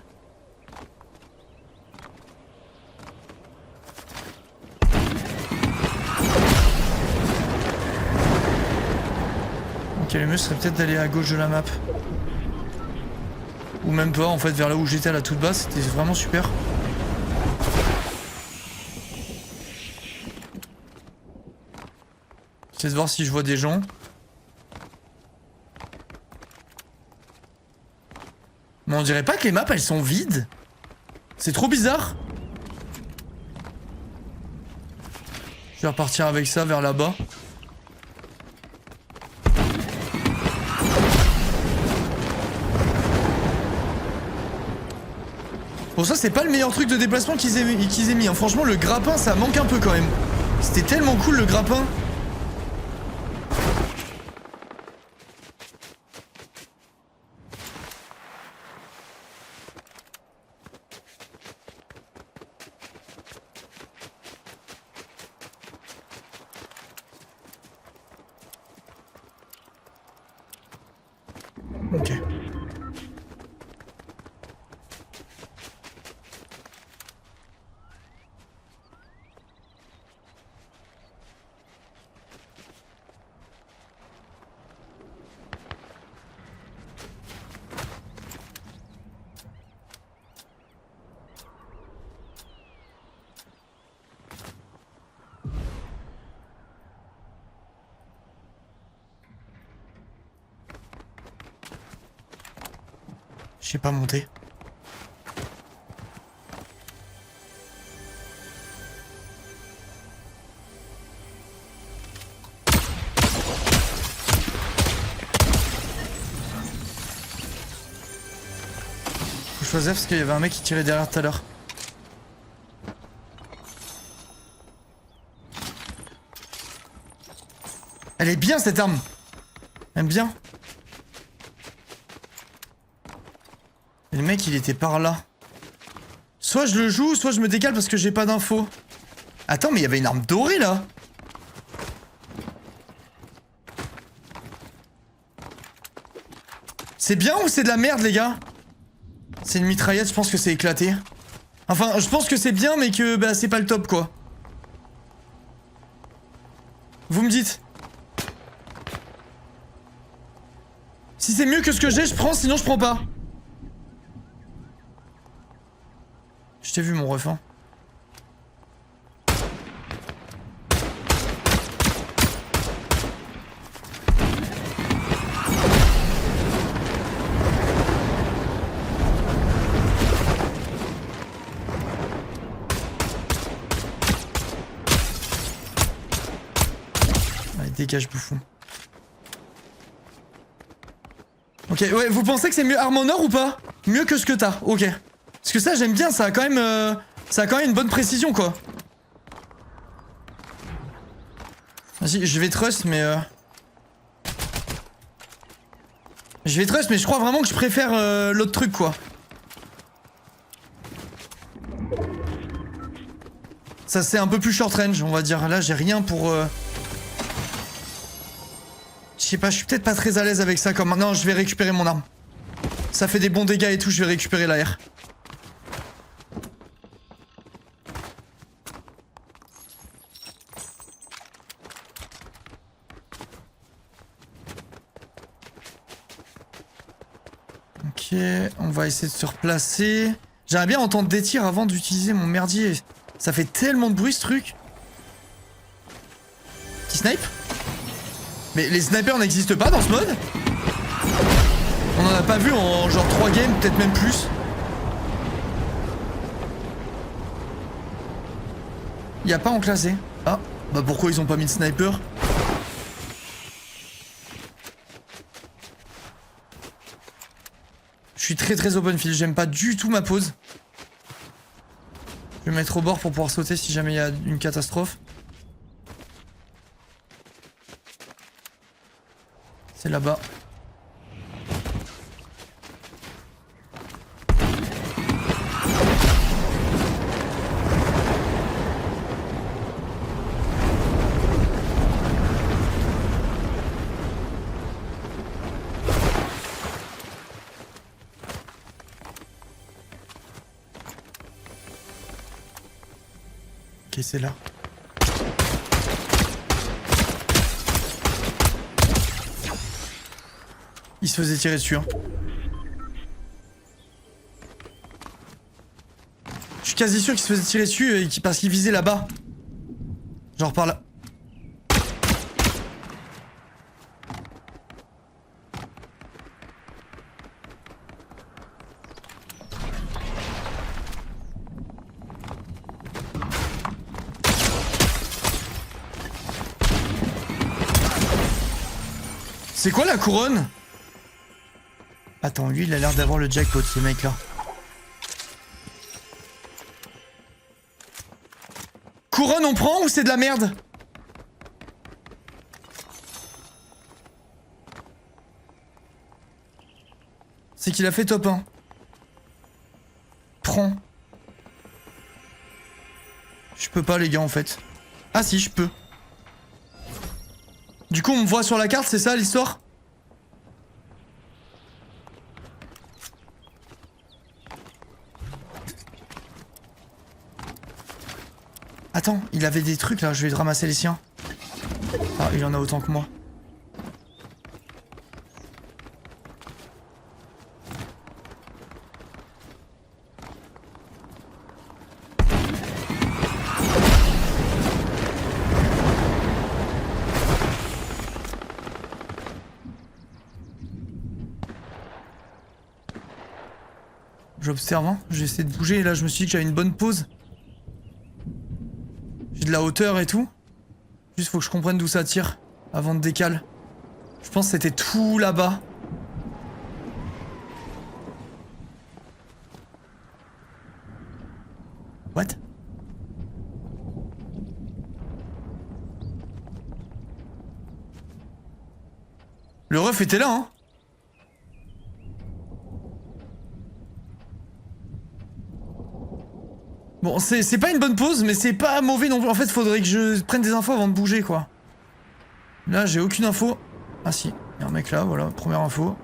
Ok, le mieux serait peut-être d'aller à gauche de la map. Ou même pas, en fait, vers là où j'étais à la toute basse, c'était vraiment super. J'essaie de voir si je vois des gens. Mais on dirait pas que les maps elles sont vides. C'est trop bizarre. Je vais repartir avec ça vers là-bas. Bon ça c'est pas le meilleur truc de déplacement qu'ils aient mis. Hein. Franchement le grappin ça manque un peu quand même. C'était tellement cool le grappin. Ok. Je sais pas monter. Faut choisir parce qu'il y avait un mec qui tirait derrière tout à l'heure. Elle est bien cette arme. Elle aime bien. Et le mec il était par là. Soit je le joue, soit je me décale parce que j'ai pas d'infos. Attends mais il y avait une arme dorée là. C'est bien ou c'est de la merde les gars? C'est une mitraillette, je pense que c'est éclaté. Enfin je pense que c'est bien mais que bah c'est pas le top quoi. Vous me dites. Si c'est mieux que ce que j'ai je prends, sinon je prends pas. Je t'ai vu mon ref hein. Allez dégage bouffon. Ok ouais vous pensez que c'est mieux arme en or ou pas? Mieux que ce que t'as, ok. Parce que ça j'aime bien, ça a quand même une bonne précision quoi. Vas-y, je vais trust mais je vais trust mais je crois vraiment que je préfère l'autre truc quoi. Ça c'est un peu plus short range, on va dire. Là j'ai rien pour... Je sais pas, je suis peut-être pas très à l'aise avec ça comme... Non, je vais récupérer mon arme. Ça fait des bons dégâts et tout, je vais récupérer l'AR. Ok, on va essayer de se replacer. J'aimerais bien entendre des tirs avant d'utiliser mon merdier. Ça fait tellement de bruit ce truc. Qui snipe? Mais les snipers n'existent pas dans ce mode? On en a pas vu en genre 3 games, peut-être même plus. Y a pas en classé. Ah, bah pourquoi ils ont pas mis de sniper? Je suis très open field, j'aime pas du tout ma pause. Je vais me mettre au bord pour pouvoir sauter si jamais il y a une catastrophe. C'est là-bas. Ok, c'est là. Il se faisait tirer dessus, hein. Je suis quasi sûr qu'il se faisait tirer dessus parce qu'il visait là-bas. Genre par là. C'est quoi la couronne? Attends, lui il a l'air d'avoir le jackpot ce mec là. Couronne on prend ou c'est de la merde? C'est qu'il a fait top 1. Prends. Je peux pas les gars en fait. Ah si je peux. Du coup on me voit sur la carte, c'est ça l'histoire? Attends, il avait des trucs là, je vais ramasser les siens. Ah, il en a autant que moi. J'observe, hein. J'essaie de bouger et là je me suis dit que j'avais une bonne pause. J'ai de la hauteur et tout. Juste faut que je comprenne d'où ça tire avant de décaler. Je pense que c'était tout là-bas. What? Le ref était là, hein. Bon, c'est pas une bonne pause, mais c'est pas mauvais non plus. En fait, faudrait que je prenne des infos avant de bouger, quoi. Là, j'ai aucune info. Ah si, il y a un mec là, voilà, première info.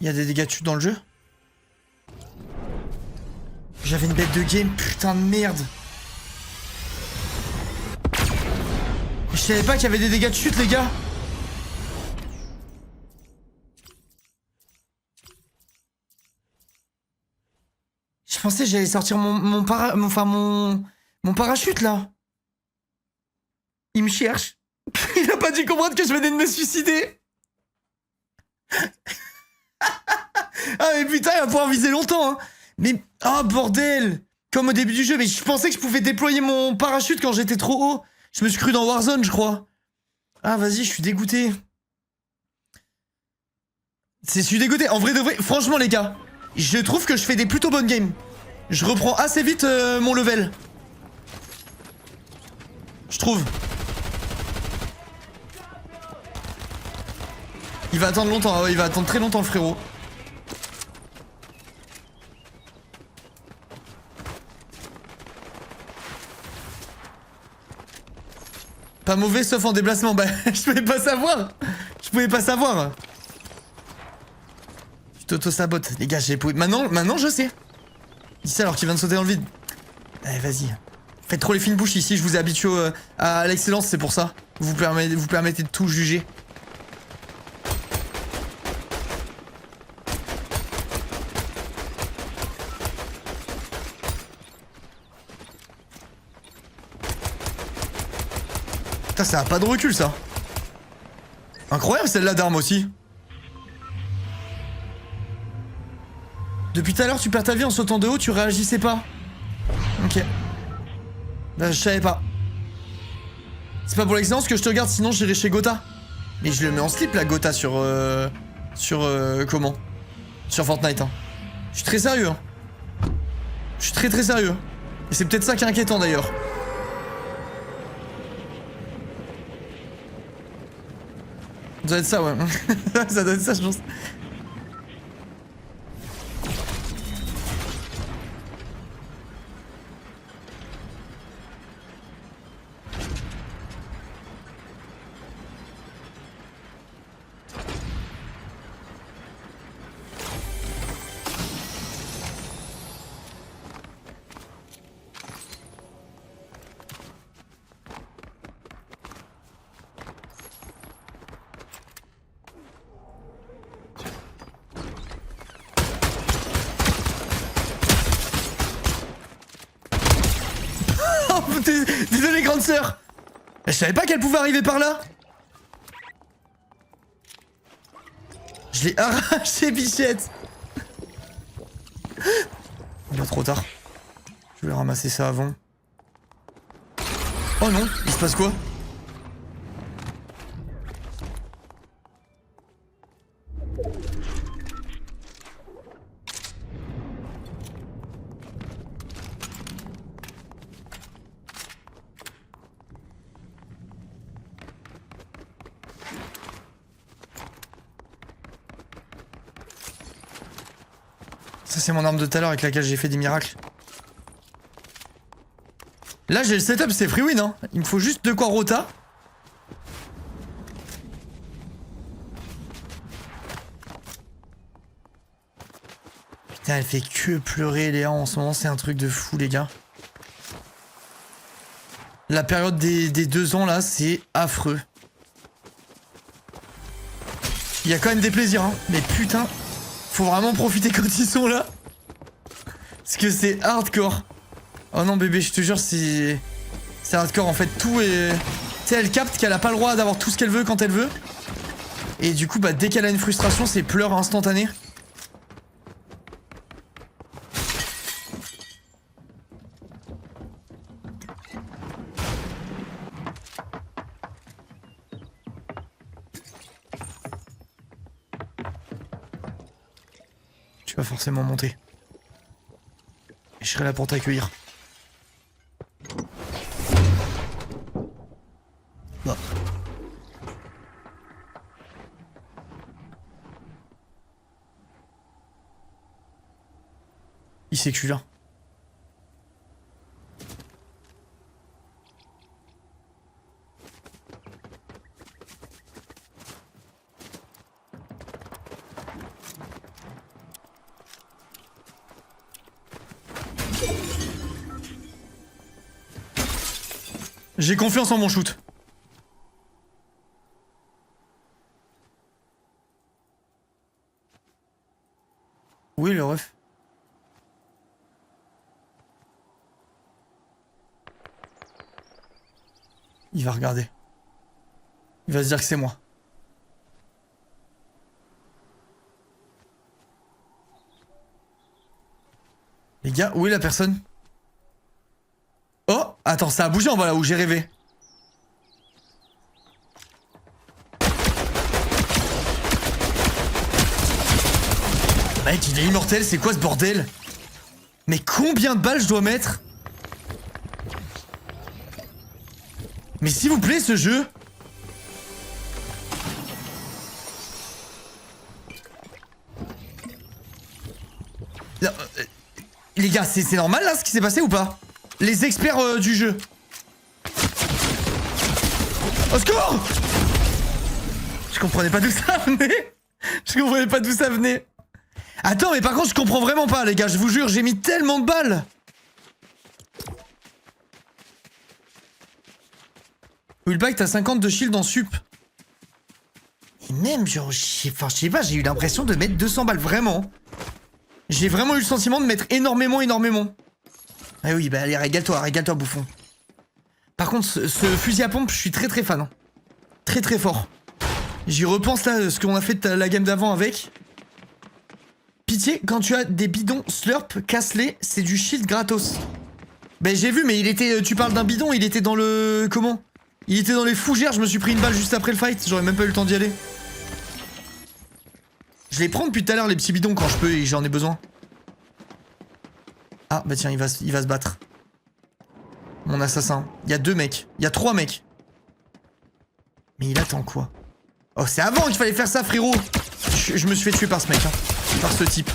Il y a des dégâts de chute dans le jeu? J'avais une bête de game, putain de merde. Je savais pas qu'il y avait des dégâts de chute, les gars. Je pensais que j'allais sortir mon parachute, là. Il me cherche. Il a pas dû comprendre que je venais de me suicider. Ah mais putain, il va pouvoir viser longtemps, hein. Mais... Oh bordel! Comme au début du jeu, mais je pensais que je pouvais déployer mon parachute quand j'étais trop haut. Je me suis cru dans Warzone, je crois. Ah vas-y, je suis dégoûté. Je suis dégoûté. En vrai de vrai, franchement les gars, je trouve que je fais des plutôt bonnes games. Je reprends assez vite mon level. trouve. Il va attendre longtemps, il va attendre très longtemps le frérot. Pas mauvais sauf en déplacement, bah je pouvais pas savoir. Je pouvais pas savoir. Tu t'auto-sabotes, les gars, j'ai poussé. Maintenant je sais. Dis ça alors qu'il vient de sauter dans le vide. Allez, vas-y. Faites trop les fines bouches ici, je vous habitue à l'excellence, c'est pour ça. Vous permettez de tout juger. Putain, ça a pas de recul, ça. Incroyable celle-là d'arme aussi. Depuis tout à l'heure, tu perds ta vie en sautant de haut, tu réagissais pas. Ok. Bah, je savais pas. C'est pas pour l'excellence que je te regarde, sinon j'irai chez Gotha. Mais je le mets en slip, la Gotha, sur comment? Sur Fortnite, hein. Je suis très sérieux, hein. Je suis très sérieux. Et c'est peut-être ça qui est inquiétant, d'ailleurs. Ça doit être ça, ouais. Ça doit être ça, je pense. Désolé, grande sœur. Je savais pas qu'elle pouvait arriver par là. Je l'ai arraché, bichette. Il est trop tard. Je voulais ramasser ça avant. Oh non, il se passe quoi? Ça c'est mon arme de tout à l'heure avec laquelle j'ai fait des miracles. Là j'ai le setup, c'est free win, hein. Il me faut juste de quoi rota. Putain, elle fait que pleurer Léa en ce moment, c'est un truc de fou les gars. La période des 2 ans là, c'est affreux. Il y a quand même des plaisirs, hein. Mais putain, faut vraiment profiter quand ils sont là. Parce que c'est hardcore. Oh non bébé, je te jure, c'est hardcore en fait. Tout est... Tu sais, elle capte qu'elle a pas le droit d'avoir tout ce qu'elle veut quand elle veut. Et du coup, bah dès qu'elle a une frustration, c'est pleurs instantanées. Tu vas forcément monter. Et je serai là pour t'accueillir. Bah. Il sait que je suis là. J'ai confiance en mon shoot. Oui, le ref. Il va regarder. Il va se dire que c'est moi. Les gars, où est la personne? Oh, attends, ça a bougé en bas là où j'ai rêvé. Mec, il est immortel, c'est quoi ce bordel? Mais combien de balles je dois mettre? Mais s'il vous plaît, ce jeu. Non, les gars, c'est normal là ce qui s'est passé ou pas? Les experts du jeu. Au secours! Je comprenais pas d'où ça venait. Je comprenais pas d'où ça venait. Attends, mais par contre, je comprends vraiment pas, les gars. Je vous jure, j'ai mis tellement de balles. Willback, t'as 50 de shield en sup. Et même, genre, je sais pas, j'ai eu l'impression de mettre 200 balles, vraiment. J'ai vraiment eu le sentiment de mettre énormément. Ah oui, bah allez, régale-toi, bouffon. Par contre, ce fusil à pompe, je suis très fan. Hein. Très fort. J'y repense là, ce qu'on a fait de la game d'avant avec. Pitié, quand tu as des bidons slurp, casse-les, c'est du shield gratos. Ben j'ai vu, mais il était... Tu parles d'un bidon, il était dans le... Comment? Il était dans les fougères, je me suis pris une balle juste après le fight, j'aurais même pas eu le temps d'y aller. Je les prends depuis tout à l'heure, les petits bidons, quand je peux et j'en ai besoin. Ah, bah tiens, il va se battre. Mon assassin. Il y a 2 mecs. Il y a 3 mecs. Mais il attend quoi? Oh, c'est avant qu'il fallait faire ça, frérot. Je me suis fait tuer par ce mec, hein. Par ce type.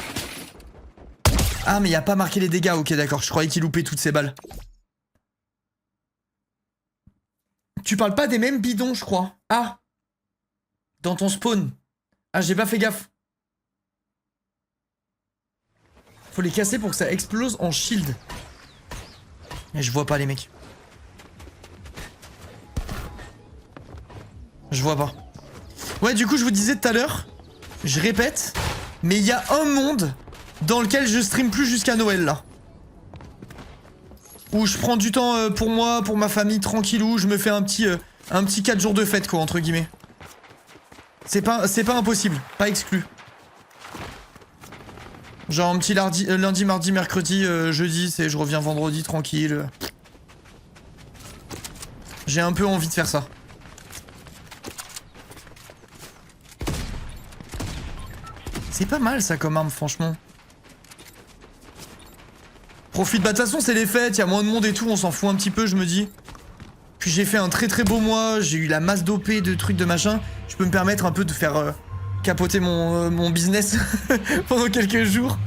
Ah, mais il a pas marqué les dégâts. Ok, d'accord. Je croyais qu'il loupait toutes ses balles. Tu parles pas des mêmes bidons, je crois. Ah. Dans ton spawn. Ah, j'ai pas fait gaffe. Faut les casser pour que ça explose en shield. Mais je vois pas les mecs. Je vois pas. Ouais, du coup, je vous disais tout à l'heure, je répète, mais il y a un monde dans lequel je stream plus jusqu'à Noël, là. Où je prends du temps pour moi, pour ma famille, tranquillou, je me fais un petit 4 jours de fête, quoi, entre guillemets. C'est pas impossible, pas exclu. Genre un petit lundi, mardi, mercredi, jeudi, c'est je reviens vendredi, tranquille. J'ai un peu envie de faire ça. C'est pas mal ça comme arme, franchement. Profite, bah de toute façon c'est les fêtes, il y a moins de monde et tout, on s'en fout un petit peu, je me dis. Puis j'ai fait un très beau mois, j'ai eu la masse d'OP, de trucs, de machin. Je peux me permettre un peu de faire capoter mon business pendant quelques jours.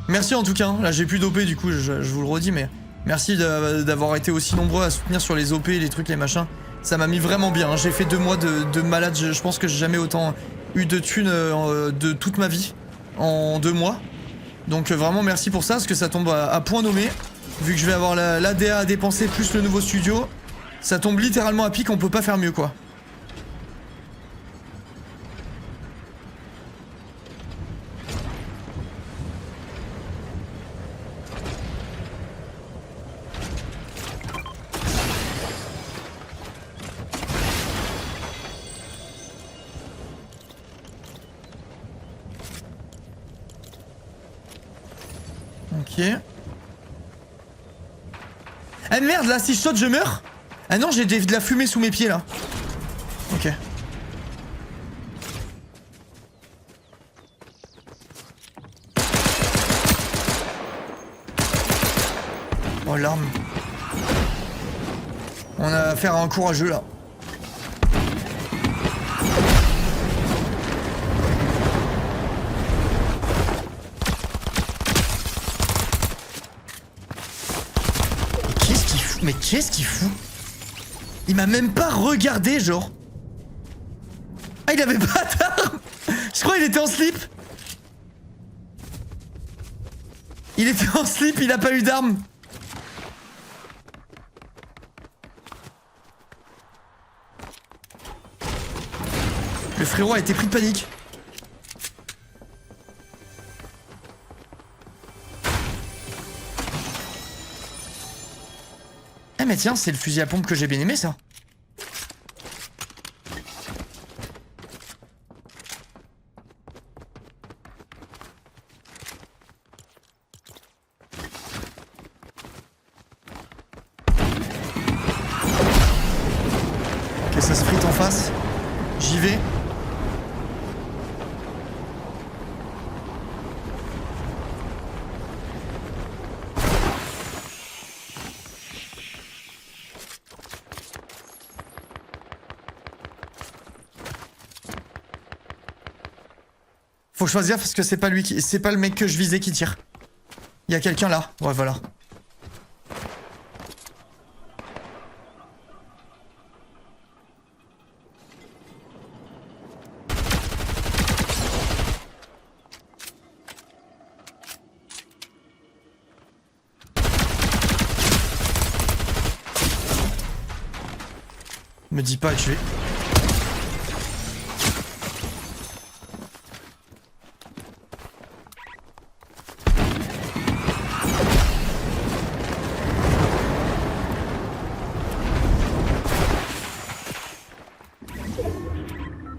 Merci en tout cas, hein. Là j'ai plus d'OP du coup, je vous le redis, mais merci d'avoir été aussi nombreux à soutenir sur les OP, les trucs, les machins. Ça m'a mis vraiment bien, hein. J'ai fait 2 mois de malade, je pense que j'ai jamais autant eu de thunes de toute ma vie en 2 mois. Donc vraiment merci pour ça, parce que ça tombe à point nommé. Vu que je vais avoir l'ADA à dépenser plus le nouveau studio, ça tombe littéralement à pic, on peut pas faire mieux quoi. Ok. Ah merde, là si je saute je meurs? Ah non, j'ai de la fumée sous mes pieds là. Ok. Oh l'arme. On a affaire à un courageux là. Mais qu'est-ce qu'il fout? Il m'a même pas regardé, genre. Ah, il avait pas d'arme. Je crois qu'il était en slip. Il était en slip, il a pas eu d'arme. Le frérot a été pris de panique. Ah mais tiens, c'est le fusil à pompe que j'ai bien aimé ça. Ok, ça se frite en face. J'y vais. Faut que je fasse gaffe parce que c'est pas lui qui... C'est pas le mec que je visais qui tire. Il y a quelqu'un là. Ouais, voilà. Me dis pas à tuer.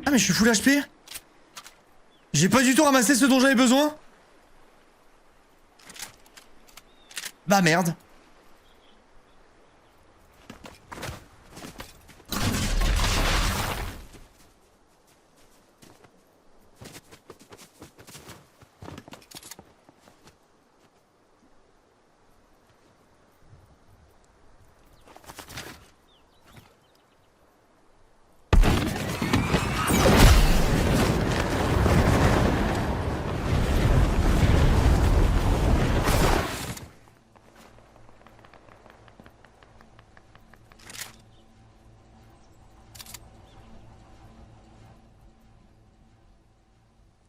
Ah mais je suis full HP. J'ai pas du tout ramassé ce dont j'avais besoin. Bah merde.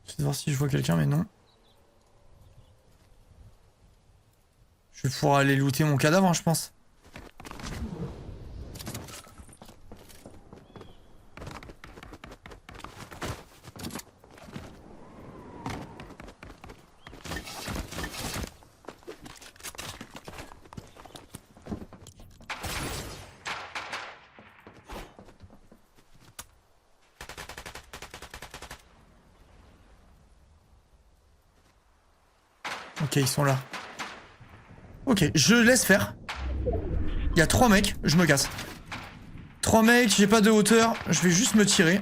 J'essaie de voir si je vois quelqu'un, mais non. Je vais pouvoir aller looter mon cadavre, hein, je pense. Ok, ils sont là. Ok, je laisse faire. Il y a 3 mecs, je me casse. 3 mecs, j'ai pas de hauteur, je vais juste me tirer.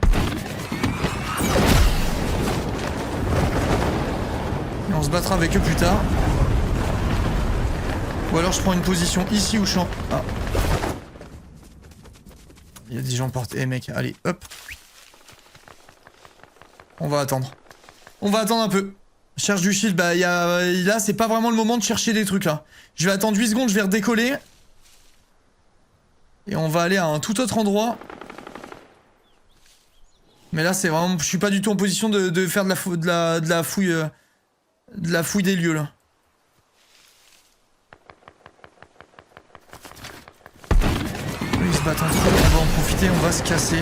Et on se battra avec eux plus tard. Ou alors je prends une position ici où je suis en... Ah. Il y a des gens portés. Eh mec, allez, hop. On va attendre. On va attendre un peu. Cherche du shield, bah là c'est pas vraiment le moment de chercher des trucs là. Je vais attendre 8 secondes, je vais redécoller. Et on va aller à un tout autre endroit. Mais là c'est vraiment... Je suis pas du tout en position de faire de la fouille... de la fouille des lieux là. Ils se battent entre eux, on va en profiter, on va se casser.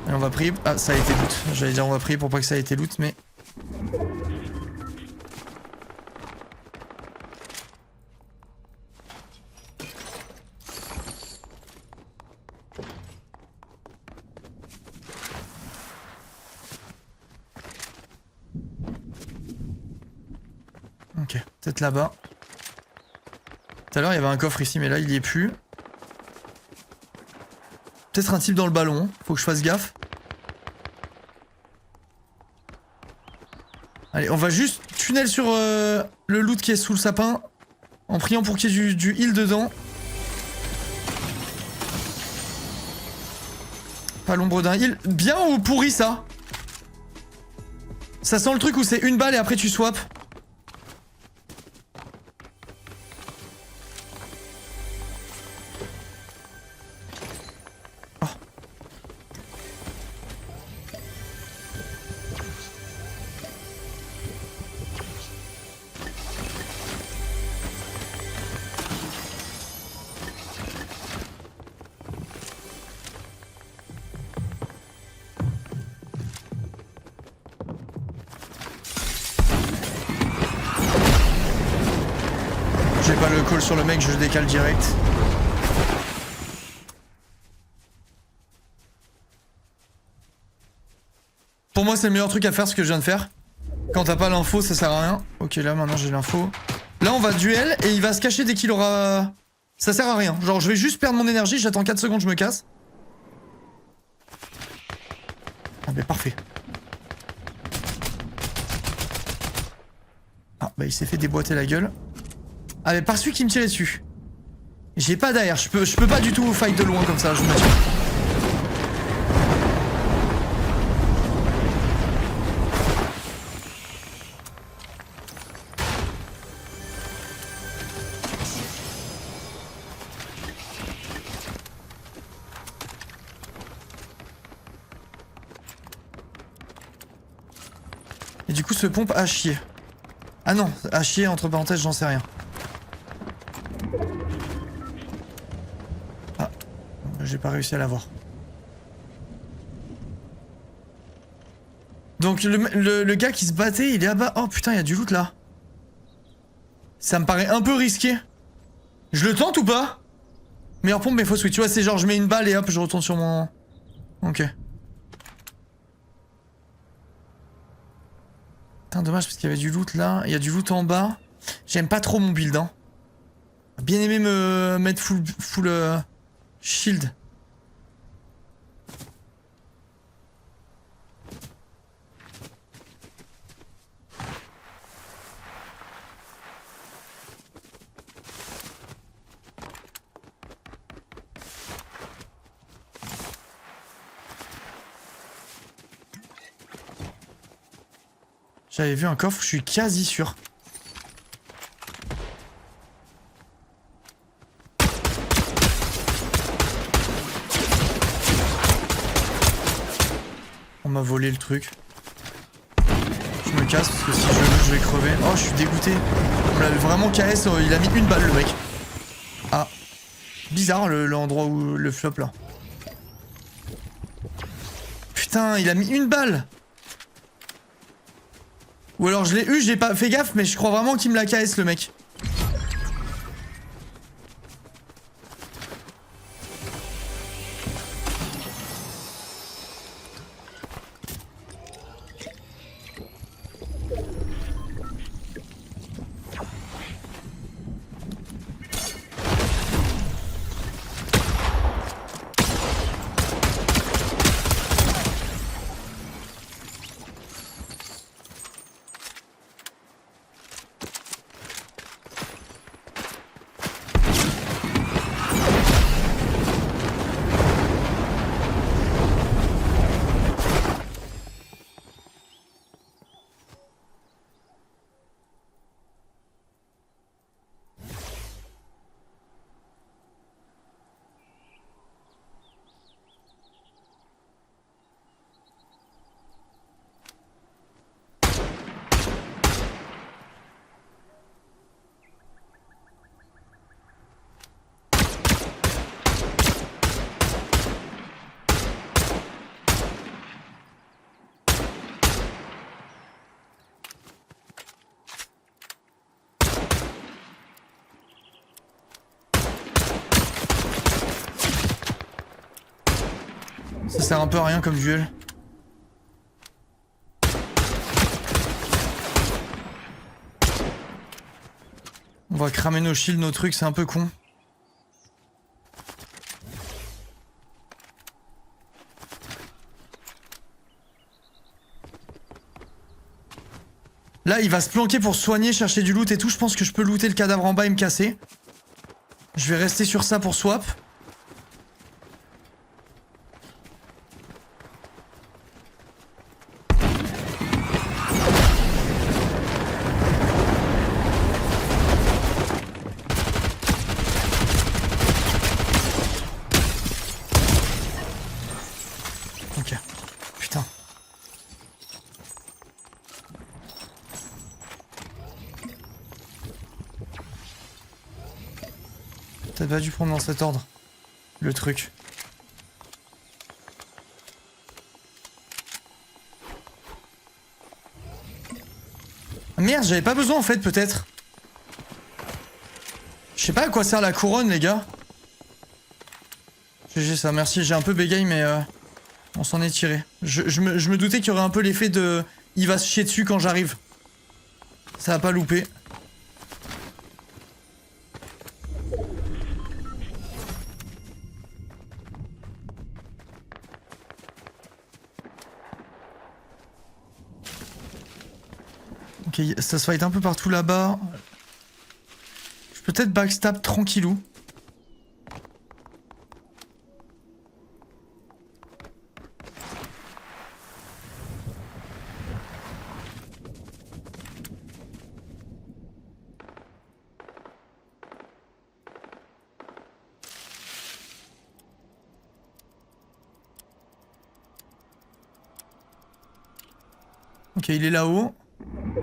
Et on va prier... Ah, ça a été loot. J'allais dire on va prier pour pas que ça ait été loot, mais... Ok, peut-être là-bas. Tout à l'heure, il y avait un coffre ici, mais là, il y est plus. Peut-être un type dans le ballon. Faut que je fasse gaffe. Allez, on va juste tunnel sur le loot qui est sous le sapin. En priant pour qu'il y ait du heal dedans. Pas l'ombre d'un heal. Bien ou pourri ça? Ça sent le truc où c'est une balle et après tu swaps. J'ai pas le call sur le mec, je décale direct. Pour moi, c'est le meilleur truc à faire ce que je viens de faire. Quand t'as pas l'info, ça sert à rien. Ok, là maintenant j'ai l'info. Là, on va duel et il va se cacher dès qu'il aura... Ça sert à rien. Genre, je vais juste perdre mon énergie, j'attends 4 secondes, je me casse. Ah, mais parfait. Ah, bah il s'est fait déboîter la gueule. Ah, mais par celui qui me tirait dessus. J'ai pas d'air, je peux pas du tout fight de loin comme ça, je vous m'assure. Et du coup ce pompe à chier. Ah non, à chier entre parenthèses j'en sais rien. Ah, j'ai pas réussi à l'avoir. Donc le gars qui se battait il est là-bas. Oh putain il y a du loot là. Ça me paraît un peu risqué. Je le tente ou pas? Meilleure pompe mais faut switch. Tu vois c'est genre je mets une balle et hop je retourne sur mon... Ok. Putain, dommage parce qu'il y avait du loot là. Il y a du loot en bas. J'aime pas trop mon build, hein. Bien aimé me mettre full shield. J'avais vu un coffre, je suis quasi sûr. On m'a volé le truc. Je me casse parce que si je loot, je vais crever. Oh, je suis dégoûté. On l'avait vraiment KS, il a mis une balle le mec. Ah. Bizarre l'endroit où le flop là. Putain, il a mis une balle. Ou alors je l'ai eu, j'ai pas fait gaffe, mais je crois vraiment qu'il me l'a KS le mec. Ça sert un peu à rien comme duel. On va cramer nos shields, nos trucs, c'est un peu con. Là, il va se planquer pour soigner, chercher du loot et tout. Je pense que je peux looter le cadavre en bas et me casser. Je vais rester sur ça pour swap. Ok. Putain. T'as pas dû prendre dans cet ordre. Le truc. Ah merde, j'avais pas besoin en fait, peut-être. Je sais pas à quoi sert la couronne, les gars. GG ça, merci. J'ai un peu bégaye, mais on s'en est tiré. Je me doutais qu'il y aurait un peu l'effet de... Il va se chier dessus quand j'arrive. Ça va pas louper. Ok, ça se fight un peu partout là-bas. Je peux peut-être backstab tranquillou. Ok, il est là-haut.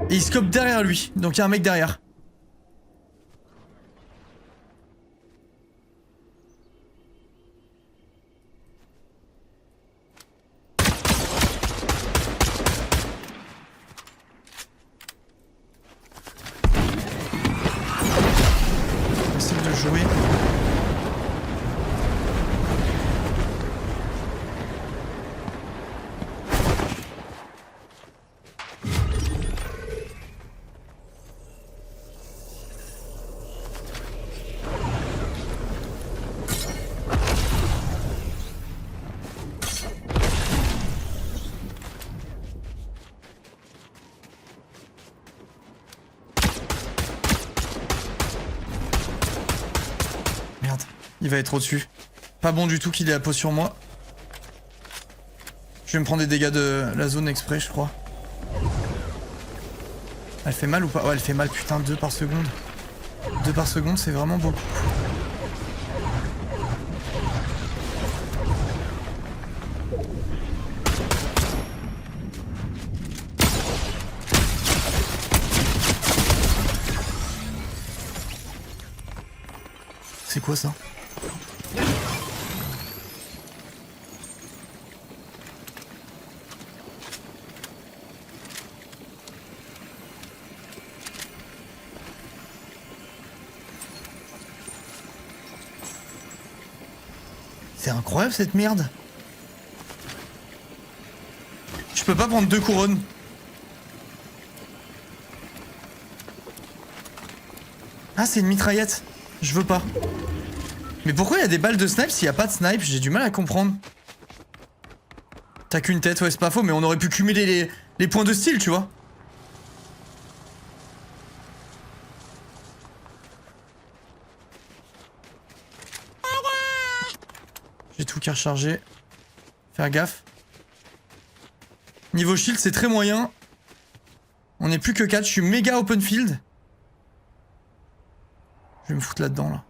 Et il scope derrière lui. Donc il y a un mec derrière. Essaye de jouer. Merde, il va être au-dessus. Pas bon du tout qu'il ait la peau sur moi. Je vais me prendre des dégâts de la zone exprès, je crois. Elle fait mal ou pas? Ouais, elle fait mal, putain, 2 par seconde. 2 par seconde, c'est vraiment beaucoup. C'est quoi ça? C'est incroyable cette merde. Je peux pas prendre 2 couronnes. Ah, c'est une mitraillette. Je veux pas. Mais pourquoi il y a des balles de snipe s'il y a pas de snipe? J'ai du mal à comprendre. T'as qu'une tête, ouais, c'est pas faux, mais on aurait pu cumuler les points de style, tu vois. J'ai tout qui a rechargé. Faire gaffe. Niveau shield, c'est très moyen. On est plus que 4, je suis méga open field. Je vais me foutre là-dedans, là.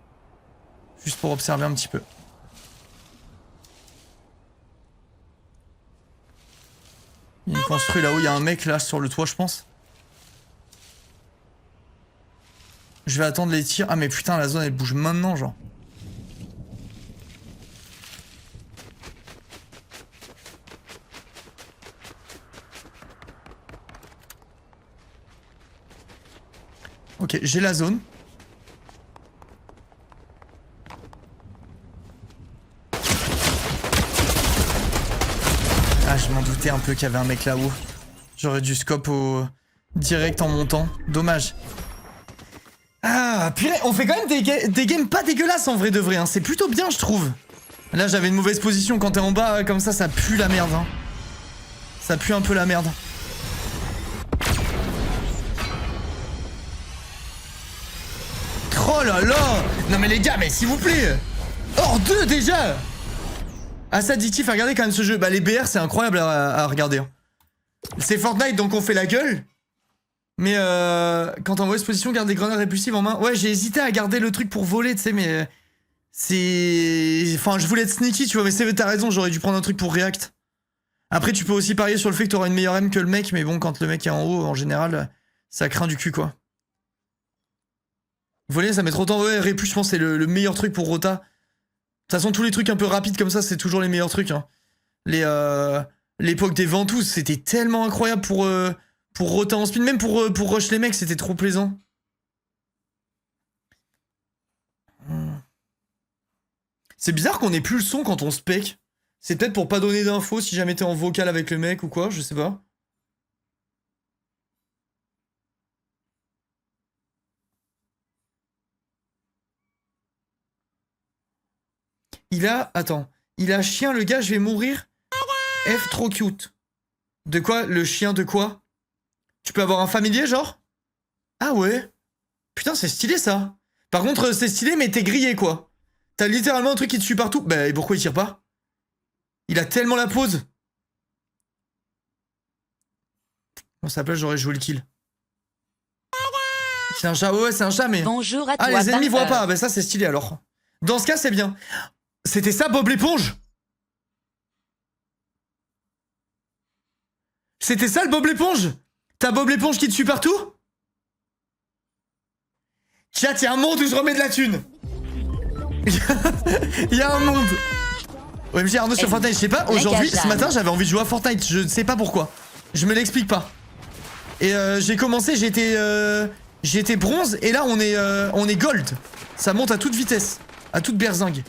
Juste pour observer un petit peu. Il y a une construit là-haut, il y a un mec là sur le toit, je pense. Je vais attendre les tirs. Ah mais putain, la zone elle bouge maintenant, genre. Ok, j'ai la zone. Ah, je m'en doutais un peu qu'il y avait un mec là-haut. J'aurais dû scope au direct en montant. Dommage. Ah, purée, on fait quand même des games pas dégueulasses en vrai de vrai. Hein. C'est plutôt bien, je trouve. Là, j'avais une mauvaise position. Quand t'es en bas, comme ça pue la merde. Hein. Ça pue un peu la merde. Oh là là! Non mais les gars, mais s'il vous plaît! Hors 2 déjà! Assez addictif à regarder quand même ce jeu. Bah les BR c'est incroyable à regarder. Hein. C'est Fortnite donc on fait la gueule. Mais quand en mauvaise position, garde des grenades répulsives en main. Ouais, j'ai hésité à garder le truc pour voler, tu sais, mais... c'est... Enfin, je voulais être sneaky, tu vois, mais t'as raison, j'aurais dû prendre un truc pour react. Après, tu peux aussi parier sur le fait que t'auras une meilleure aim que le mec, mais bon, quand le mec est en haut, en général, ça craint du cul, quoi. Voler, ça met trop de temps. Ouais, répus, je pense, c'est le meilleur truc pour rota. De toute façon, tous les trucs un peu rapides comme ça, c'est toujours les meilleurs trucs. Hein. L'époque des ventouses, c'était tellement incroyable pour rota en speed. Même pour rush les mecs, c'était trop plaisant. C'est bizarre qu'on ait plus le son quand on spec. C'est peut-être pour pas donner d'infos si jamais t'es en vocal avec le mec ou quoi, je sais pas. Il a... Attends. Il a chien, le gars, je vais mourir. F trop cute. De quoi? Le chien de quoi? Tu peux avoir un familier, genre? Ah ouais? Putain, c'est stylé, ça. Par contre, c'est stylé, mais t'es grillé, quoi. T'as littéralement un truc qui te suit partout. Bah, et pourquoi il tire pas? Il a tellement la pose. Bon, ça place, j'aurais joué le kill. C'est un chat, ouais, c'est un chat, mais... Bonjour à toi. Ah, les ennemis voient pas. Bah ça, c'est stylé, alors. Dans ce cas, c'est bien. C'était ça, Bob l'éponge? C'était ça le Bob l'éponge? T'as Bob l'éponge qui te suit partout? Chat, y'a un monde où je remets de la thune. Y'a un monde. OMG Arnaud sur Fortnite, je sais pas, aujourd'hui, ce matin j'avais envie de jouer à Fortnite, je ne sais pas pourquoi. Je me l'explique pas. Et j'ai commencé, j'étais bronze et là on est gold. Ça monte à toute vitesse, à toute berzingue.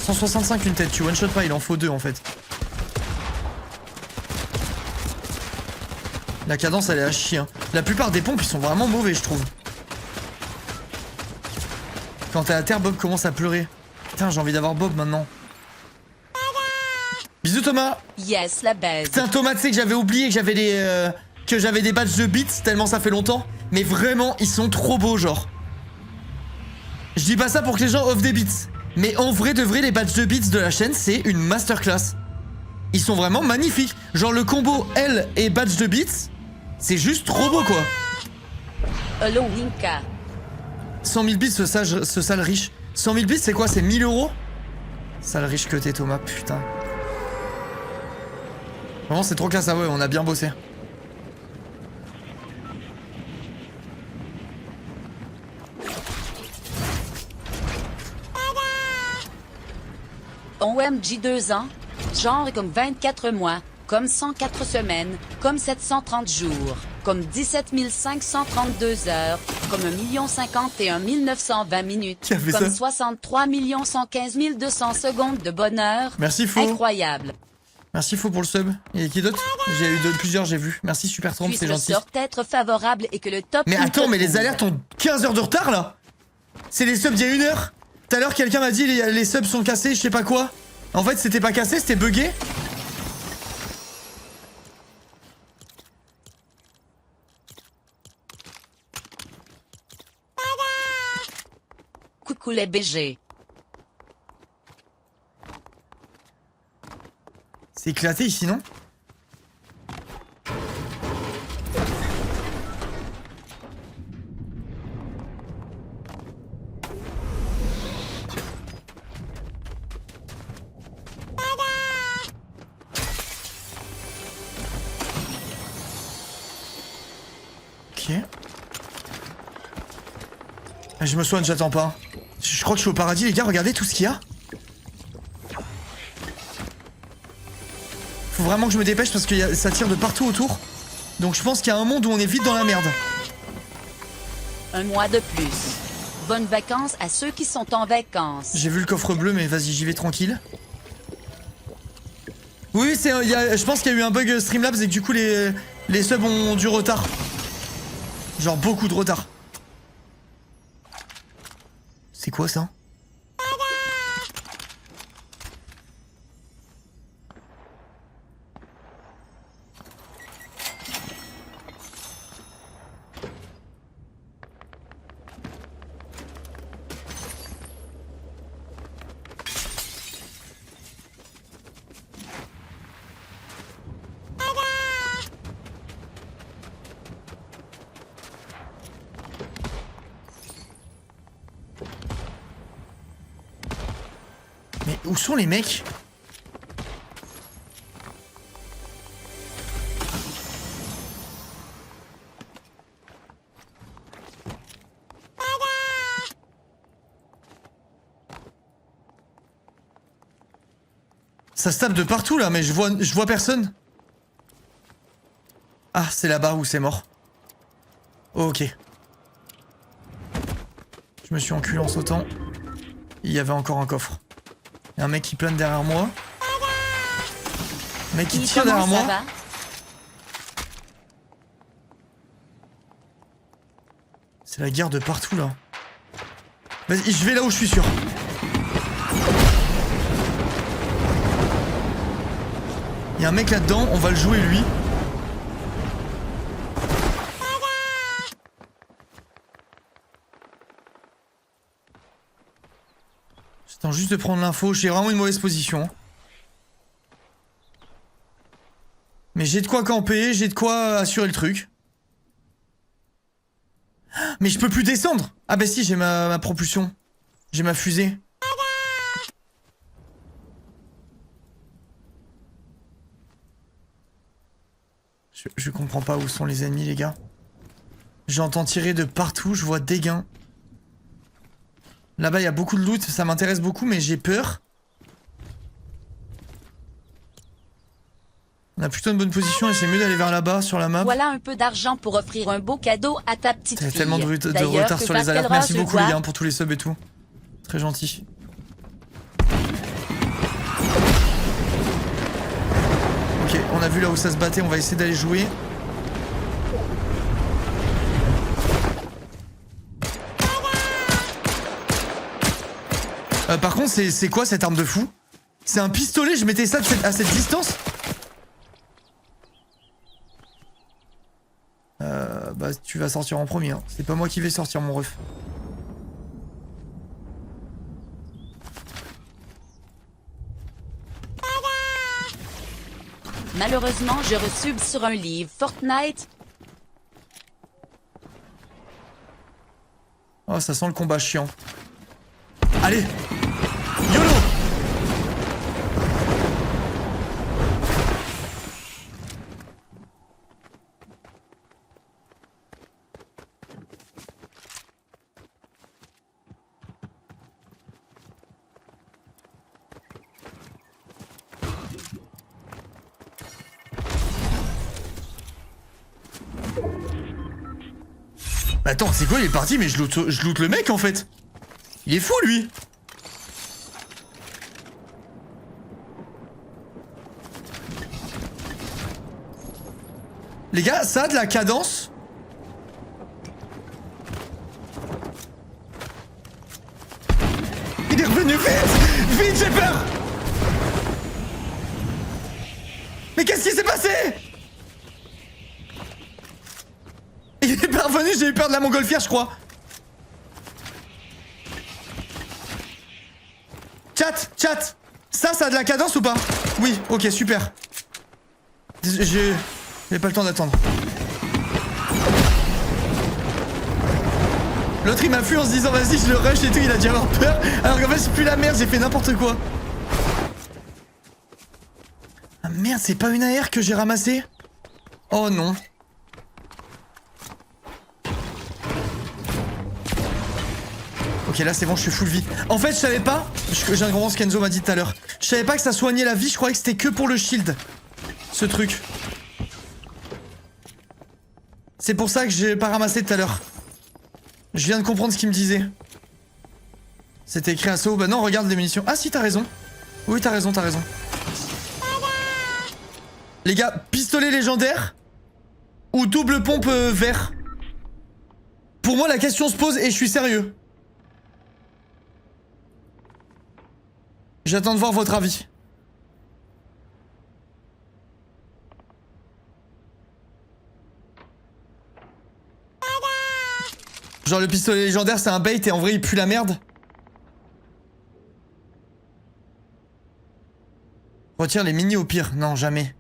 « 165 une tête, tu one shot pas, il en faut deux en fait. » La cadence elle est à chier. Hein. La plupart des pompes ils sont vraiment mauvais je trouve. Quand t'es à terre, Bob commence à pleurer. Putain, j'ai envie d'avoir Bob maintenant. Bisous Thomas. Yes, la baise. Putain Thomas, tu sais que j'avais oublié que j'avais des badges de beats tellement ça fait longtemps. Mais vraiment, ils sont trop beaux genre. Je dis pas ça pour que les gens offrent des beats. Mais en vrai de vrai, les badges de beats de la chaîne, c'est une masterclass. Ils sont vraiment magnifiques. Genre le combo L et badge de beats, c'est juste trop beau quoi. Hello Winka. 100 000 bits ce sale riche. 100 000 bits c'est quoi? C'est 1000 euros? Sale riche que t'es Thomas, putain. Vraiment c'est trop classe, ah ouais, on a bien bossé. OMG 2 ans, genre comme 24 mois, comme 104 semaines, comme 730 jours, comme 17 532 heures, comme 1 051 920 minutes, Qui a fait comme ça? 63 115 200 secondes de bonheur. Merci Faux. Incroyable. Merci Faux pour le sub. Et qui d'autre? J'ai eu plusieurs, j'ai vu. Merci Super Trump, c'est Puisse le gentil. sort être favorable et que le top... Mais attends, mais les trouve. alertes ont 15 heures de retard là. C'est les subs d'il y a 1 heure. Tout à l'heure quelqu'un m'a dit les subs sont cassés, je sais pas quoi. En fait c'était pas cassé, c'était bugué. Coucou les BG. C'est éclaté ici non? Ok. Ah, je me soigne, j'attends pas. Je crois que je suis au paradis, les gars, regardez tout ce qu'il y a. Faut vraiment que je me dépêche parce que ça tire de partout autour. Donc je pense qu'il y a un monde où on est vite dans la merde. Un mois de plus. Bonnes vacances à ceux qui sont en vacances. J'ai vu le coffre bleu, mais vas-y, j'y vais tranquille. Oui, je pense qu'il y a eu un bug Streamlabs et que du coup les subs ont du retard. Genre beaucoup de retard. C'est quoi ça? Mais où sont les mecs? Ça se tape de partout là, mais je vois personne. Ah, c'est là-bas où c'est mort. Ok. Je me suis enculé en sautant. Il y avait encore un coffre. Il y a un mec qui plane derrière moi. Un mec qui tire derrière moi. C'est la guerre de partout là. Vas-y, je vais là où je suis sûr. Il y a un mec là-dedans, on va le jouer lui. J'attends juste de prendre l'info, j'ai vraiment une mauvaise position. Mais j'ai de quoi camper, j'ai de quoi assurer le truc. Mais je peux plus descendre. Ah bah si, j'ai ma propulsion. J'ai ma fusée. Je comprends pas où sont les ennemis, les gars. J'entends tirer de partout, je vois des gains. Là-bas, il y a beaucoup de loot, ça m'intéresse beaucoup, mais j'ai peur. On a plutôt une bonne position et c'est mieux d'aller vers là-bas, sur la map. Voilà un peu d'argent pour offrir un beau cadeau à ta petite fille. T'as tellement de D'ailleurs, retard que sur les alertes. Pascal Merci Ross beaucoup, le les voit. gars, pour tous les subs et tout. Très gentil. Ok, on a vu là où ça se battait, on va essayer d'aller jouer. Par contre, c'est quoi cette arme de fou? C'est un pistolet, je mettais ça à cette distance? Bah tu vas sortir en premier, hein. C'est pas moi qui vais sortir, mon ref. Malheureusement, je resub sur un livre Fortnite. Oh, ça sent le combat chiant. Allez! YOLO! Attends, c'est quoi, il est parti, mais je loot le mec en fait. Il est fou lui. Les gars, ça a de la cadence. Il est revenu vite. Vite, j'ai peur. Mais qu'est-ce qui s'est passé? Il est pas revenu, j'ai eu peur de la montgolfière, je crois. Chat. Ça a de la cadence ou pas? Oui, ok, super. J'ai pas le temps d'attendre. L'autre il m'a fui en se disant vas-y je le rush et tout, il a dû avoir peur. Alors qu'en fait c'est plus la merde, j'ai fait n'importe quoi. Ah merde, c'est pas une AR que j'ai ramassée? Oh non. Ok, là c'est bon, je suis full vie. En fait, je savais pas, je viens de comprendre ce qu'Enzo m'a dit tout à l'heure. Je savais pas que ça soignait la vie, je croyais que c'était que pour le shield. Ce truc. C'est pour ça que j'ai pas ramassé tout à l'heure. Je viens de comprendre ce qu'il me disait. C'était écrit assaut. Bah non, regarde les munitions. Ah si, t'as raison. Oui, t'as raison. Les gars, pistolet légendaire ou double pompe vert? Pour moi, la question se pose et je suis sérieux. J'attends de voir votre avis. Genre le pistolet légendaire c'est un bait et en vrai il pue la merde. Retire les mini au pire. Non, jamais.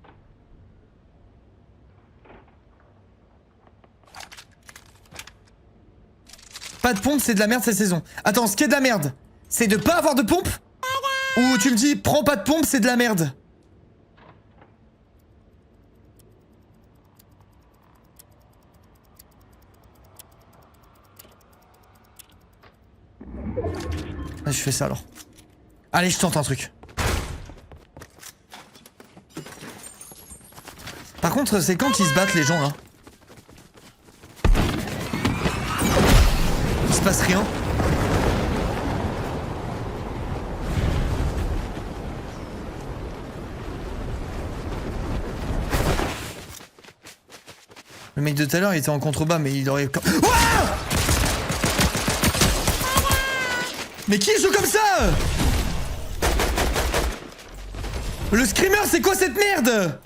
Pas de pompe, c'est de la merde cette saison. Attends, ce qui est de la merde, c'est de pas avoir de pompe? Ou tu me dis, prends pas de pompe, c'est de la merde? Je fais ça alors. Allez, je tente un truc. Par contre, c'est quand qu'ils se battent les gens là? Il se passe rien. Le mec de tout à l'heure il était en contrebas mais il aurait... Ouah! Mais qui joue comme ça? Le screamer c'est quoi cette merde?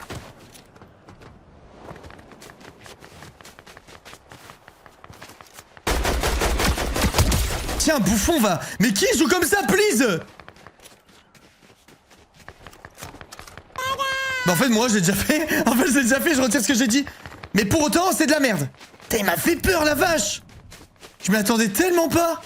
Tiens bouffon va. Mais qui joue comme ça please? Bah en fait moi j'ai déjà fait. Je retire ce que j'ai dit. Mais pour autant c'est de la merde. Putain il m'a fait peur la vache. Je m'y attendais tellement pas.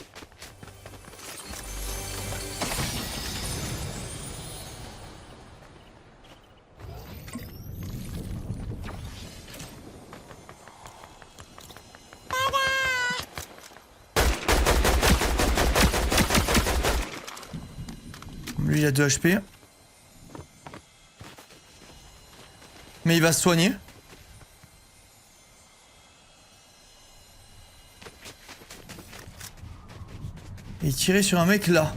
Lui il a 2 HP. Mais il va se soigner. Et tirer sur un mec là.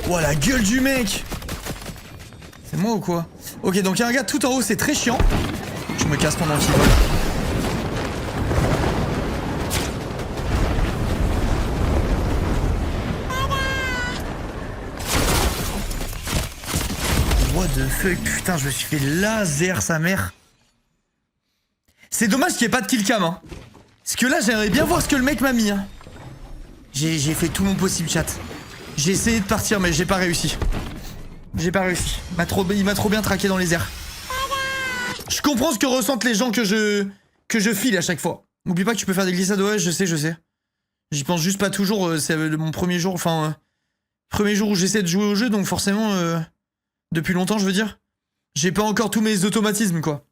Oh la gueule du mec. C'est moi ou quoi? Ok, donc il y a un gars tout en haut, c'est très chiant. Je me casse pendant qu'il vole. What the fuck, putain, je me suis fait laser sa mère. C'est dommage qu'il n'y ait pas de killcam, hein. Parce que là, j'aimerais bien voir ce que le mec m'a mis, hein. J'ai fait tout mon possible, chat. J'ai essayé de partir, mais j'ai pas réussi. J'ai pas réussi. Il m'a trop bien traqué dans les airs. Je comprends ce que ressentent les gens que je file à chaque fois. N'oublie pas que tu peux faire des glissades, ouais, je sais. J'y pense juste pas toujours, c'est mon premier jour, premier jour où j'essaie de jouer au jeu, donc forcément, depuis longtemps, je veux dire. J'ai pas encore tous mes automatismes, quoi.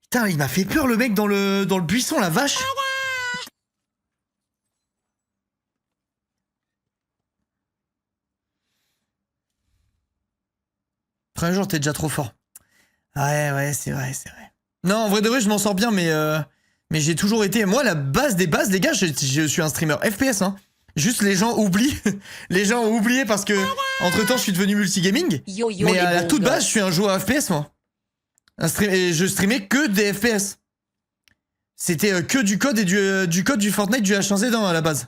Putain, il m'a fait peur, le mec, dans le buisson, la vache. Premier jour, t'es déjà trop fort. Ouais, c'est vrai. Non, en vrai de vrai, je m'en sors bien, mais j'ai toujours été... Moi, la base des bases, les gars, je suis un streamer FPS, hein. Juste, les gens oublient. Les gens ont oublié parce que, entre-temps, je suis devenu multigaming. Mais à la toute base, je suis un joueur FPS, moi. Et je streamais que des FPS. C'était que du code et du code du Fortnite du H1Z1 à la base.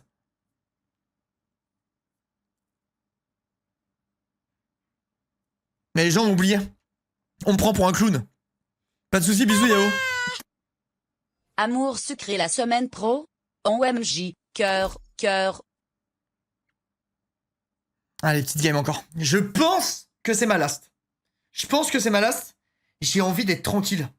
Mais les gens ont oublié. On me prend pour un clown. Pas de soucis, bisous Yao. Amour sucré la semaine pro. OMJ, cœur. Allez, petite game encore. Je pense que c'est ma last. J'ai envie d'être tranquille.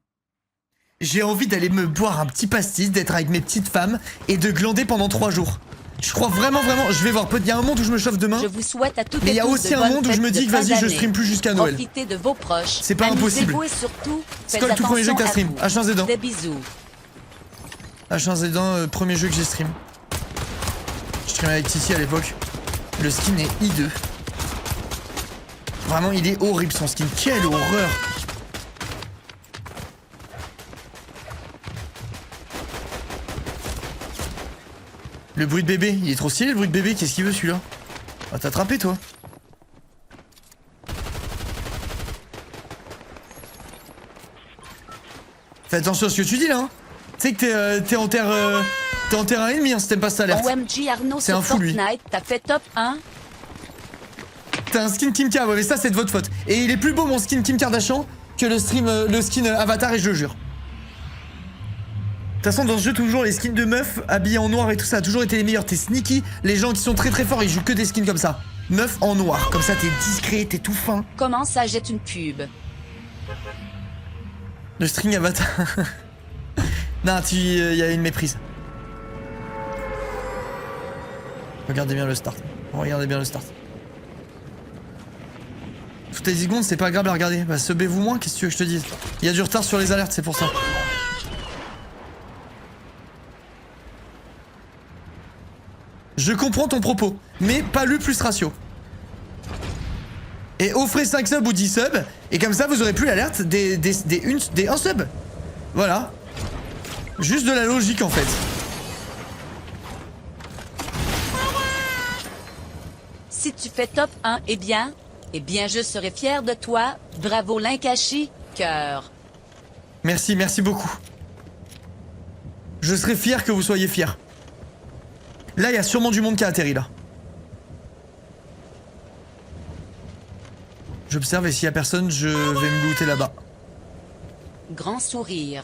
J'ai envie d'aller me boire un petit pastis, d'être avec mes petites femmes et de glander pendant 3 jours. Je crois vraiment, je vais voir. Il y a un monde où je me chauffe demain. Je vous souhaite à toutes mais il y a tous aussi de un bonnes monde où je me fêtes dis de que fin vas-y, je d'année. stream plus jusqu'à Noël. Profitez de vos proches. C'est pas impossible. Amusez-vous et surtout, faites Skull, tout premier jeu que t'as attention stream. à vous. H1Z1. Des bisous. H1Z1, premier jeu que j'ai stream. Je stream avec Titi à l'époque. Le skin est hideux. Vraiment, il est horrible son skin. Quelle horreur. Le bruit de bébé, il est trop stylé le bruit de bébé, qu'est-ce qu'il veut celui-là? Va t'attraper toi. Fais attention à ce que tu dis là, hein. Tu sais que t'es en terrain ennemi hein, si t'aimes pas cette alerte. OMG Arnaud C'est sur un fou, lui. Fortnite, t'as fait top 1. T'as un skin Kim K, ouais mais ça c'est de votre faute. Et il est plus beau mon skin Kim Kardashian que le skin Avatar et je le jure. De toute façon dans ce jeu toujours les skins de meufs habillés en noir et tout ça a toujours été les meilleurs. T'es sneaky, les gens qui sont très forts ils jouent que des skins comme ça. Meuf en noir, comme ça t'es discret, t'es tout fin. Comment ça jette une pub? Le string Avatar. Non, y a une méprise. Regardez bien le start. Toutes les 10 secondes, c'est pas grave à regarder. Bah, subez-vous moins, qu'est-ce que tu veux que je te dise? Il y a du retard sur les alertes, c'est pour ça. Je comprends ton propos, mais pas lu plus ratio. Et offrez 5 subs ou 10 subs, et comme ça vous aurez plus l'alerte des 1 sub. Voilà. Juste de la logique en fait. Si tu fais top 1, eh bien, je serai fier de toi. Bravo Linkashi, cœur. Merci beaucoup. Je serai fier que vous soyez fiers. Là, il y a sûrement du monde qui a atterri là. J'observe et s'il y a personne, je vais me looter là-bas. Grand sourire.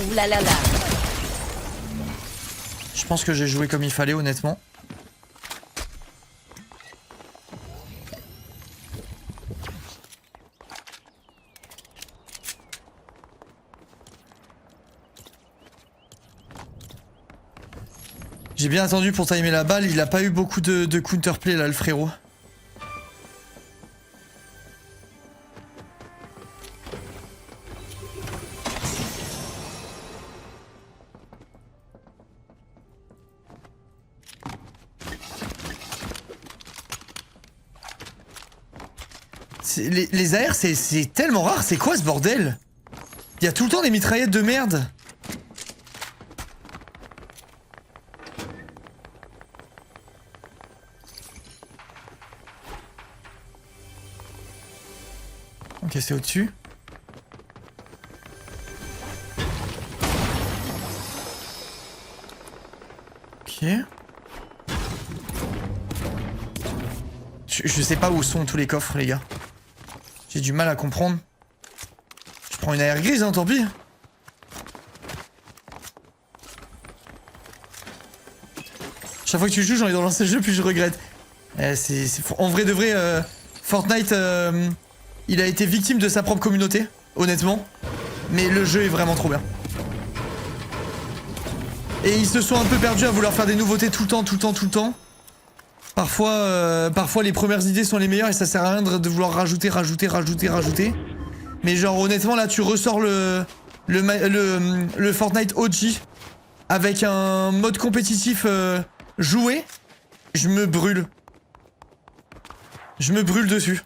Ouh là là là. Je pense que j'ai joué comme il fallait, honnêtement. J'ai bien attendu pour timer la balle, il a pas eu beaucoup de counterplay là, le frérot. Les AR, c'est tellement rare, c'est quoi ce bordel? Il y a tout le temps des mitraillettes de merde. Ok, c'est au-dessus. Ok. Je sais pas où sont tous les coffres, les gars. J'ai du mal à comprendre. Je prends une AR grise, hein, tant pis. Chaque fois que tu joues, j'ai envie de relancer le jeu, puis je regrette. En vrai de vrai, Fortnite, il a été victime de sa propre communauté, honnêtement. Mais le jeu est vraiment trop bien. Et ils se sont un peu perdus à vouloir faire des nouveautés tout le temps. Parfois les premières idées sont les meilleures et ça sert à rien de vouloir rajouter. Mais genre honnêtement là tu ressors le Fortnite OG avec un mode compétitif joué, je me brûle. Je me brûle dessus.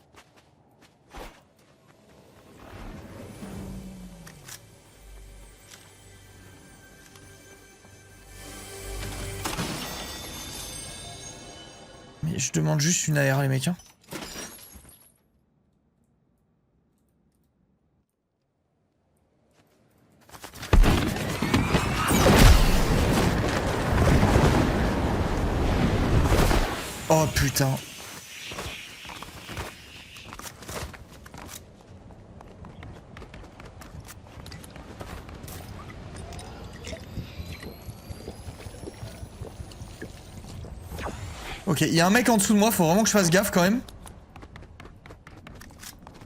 Mais je demande juste une AR les mecs hein. Oh putain. Ok, il y a un mec en dessous de moi, faut vraiment que je fasse gaffe quand même.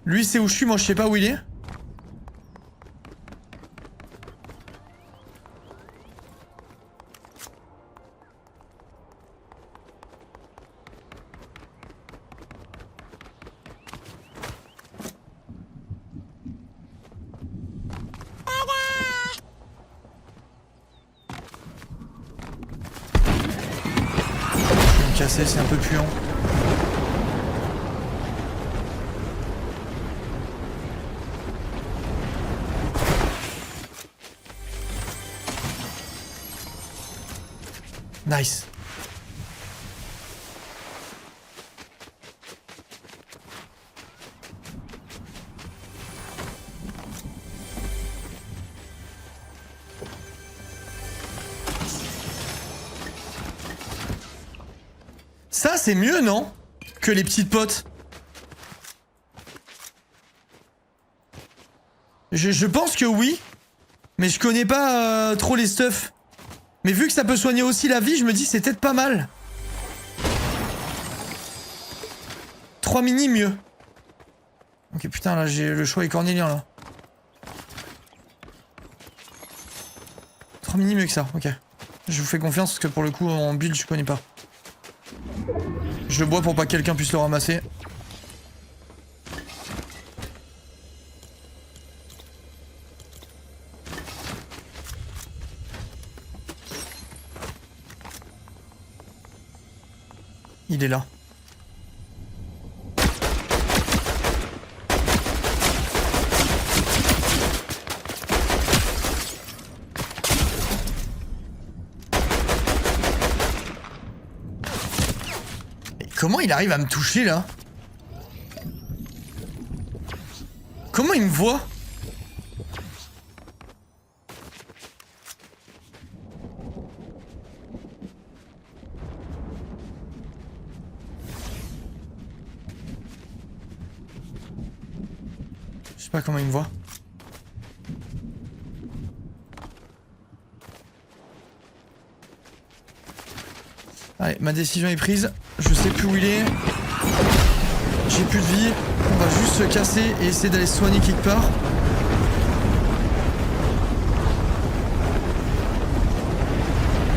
Lui c'est où je suis, moi je sais pas où il est. C'est un peu puant. Nice. Ça, c'est mieux, non? Que les petites potes. Je pense que oui. Mais je connais pas trop les stuffs. Mais vu que ça peut soigner aussi la vie, je me dis c'est peut-être pas mal. 3 mini, mieux. Ok, putain, là, j'ai le choix est cornélien, là. 3 mini, mieux que ça, ok. Je vous fais confiance, parce que pour le coup, en build, je connais pas. Je le bois pour pas que quelqu'un puisse le ramasser. Il est là. Comment il arrive à me toucher là? Comment il me voit? Je sais pas comment il me voit. Allez, ma décision est prise. Je sais plus où il est. J'ai plus de vie. On va juste se casser et essayer d'aller se soigner quelque part.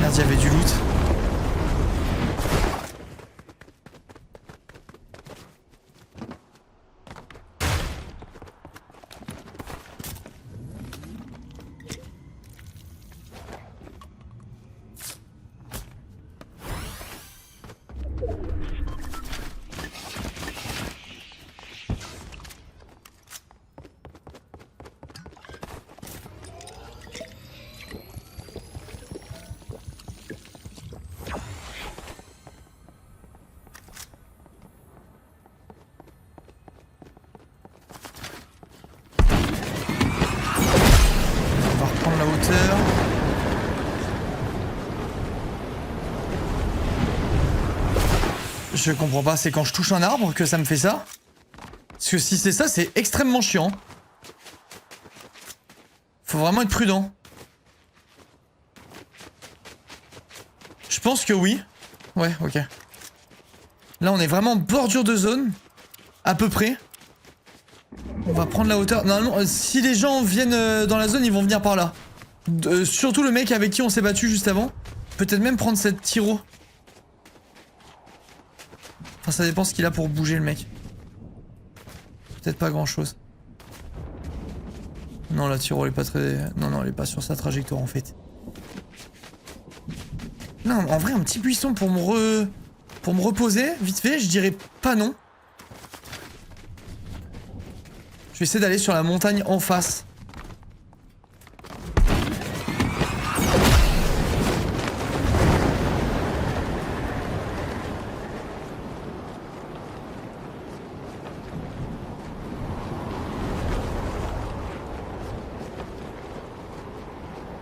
Merde, il y avait du loot. Je comprends pas, c'est quand je touche un arbre que ça me fait ça? Parce que si c'est ça, c'est extrêmement chiant. Faut vraiment être prudent. Je pense que oui. Ouais, ok. Là, on est vraiment en bordure de zone. À peu près. On va prendre la hauteur. Normalement, si les gens viennent dans la zone, ils vont venir par là. Surtout le mec avec qui on s'est battu juste avant. Peut-être même prendre cette tiro. Enfin, ça dépend ce qu'il a pour bouger, le mec. Peut-être pas grand-chose. Non, la tiro, elle est pas très... Non, elle est pas sur sa trajectoire, en fait. Non, en vrai, un petit buisson pour me reposer, vite fait, je dirais pas non. Je vais essayer d'aller sur la montagne en face.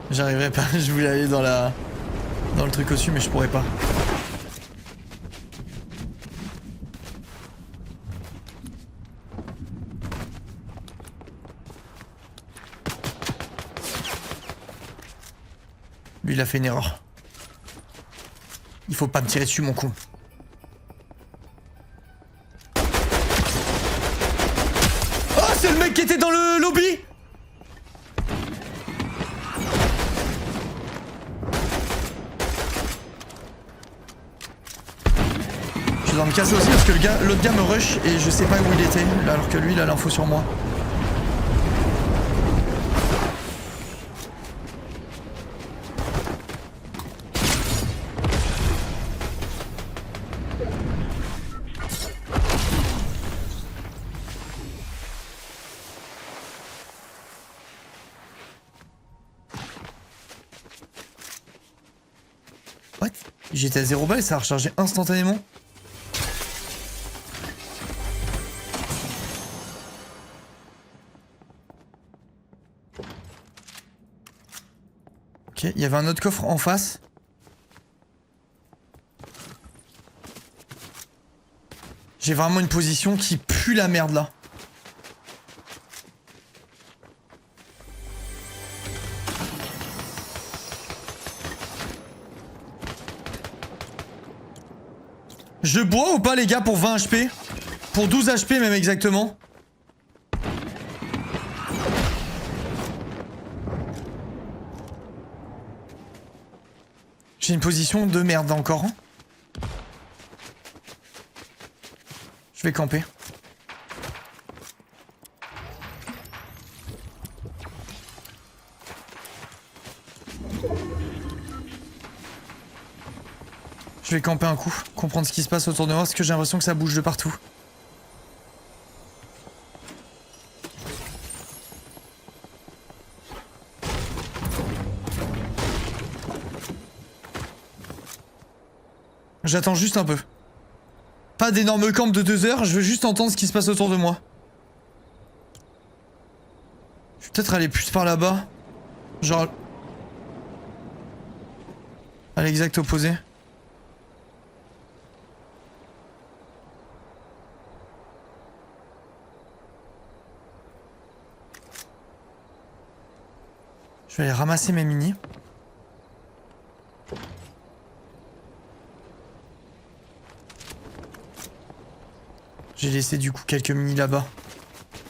J'arriverai pas, je voulais aller dans le truc au-dessus mais je pourrais pas. Lui il a fait une erreur. Il faut pas me tirer dessus mon con. Oh c'est le mec qui était dans le lobby. Je dois me casser aussi parce que l'autre gars me rush et je sais pas où il était alors que lui il a l'info sur moi. What? J'étais à 0 balles et ça a rechargé instantanément. Ok, il y avait un autre coffre en face. J'ai vraiment une position qui pue la merde là. Je bois ou pas les gars pour 20 HP? Pour 12 HP même exactement. J'ai une position de merde encore. Je vais camper. Je vais camper un coup, comprendre ce qui se passe autour de moi parce que j'ai l'impression que ça bouge de partout. J'attends juste un peu. Pas d'énorme camp de 2 heures, je veux juste entendre ce qui se passe autour de moi. Je vais peut-être aller plus par là-bas. Genre... à l'exact opposé. Je vais aller ramasser mes minis. J'ai laissé du coup quelques mini là-bas.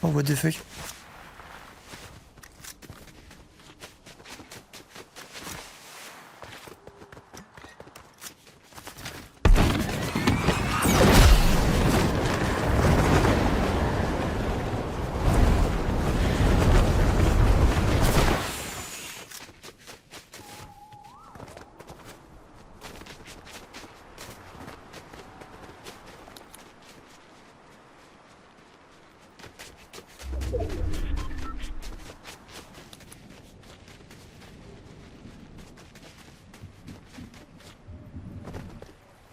Oh what the fuck.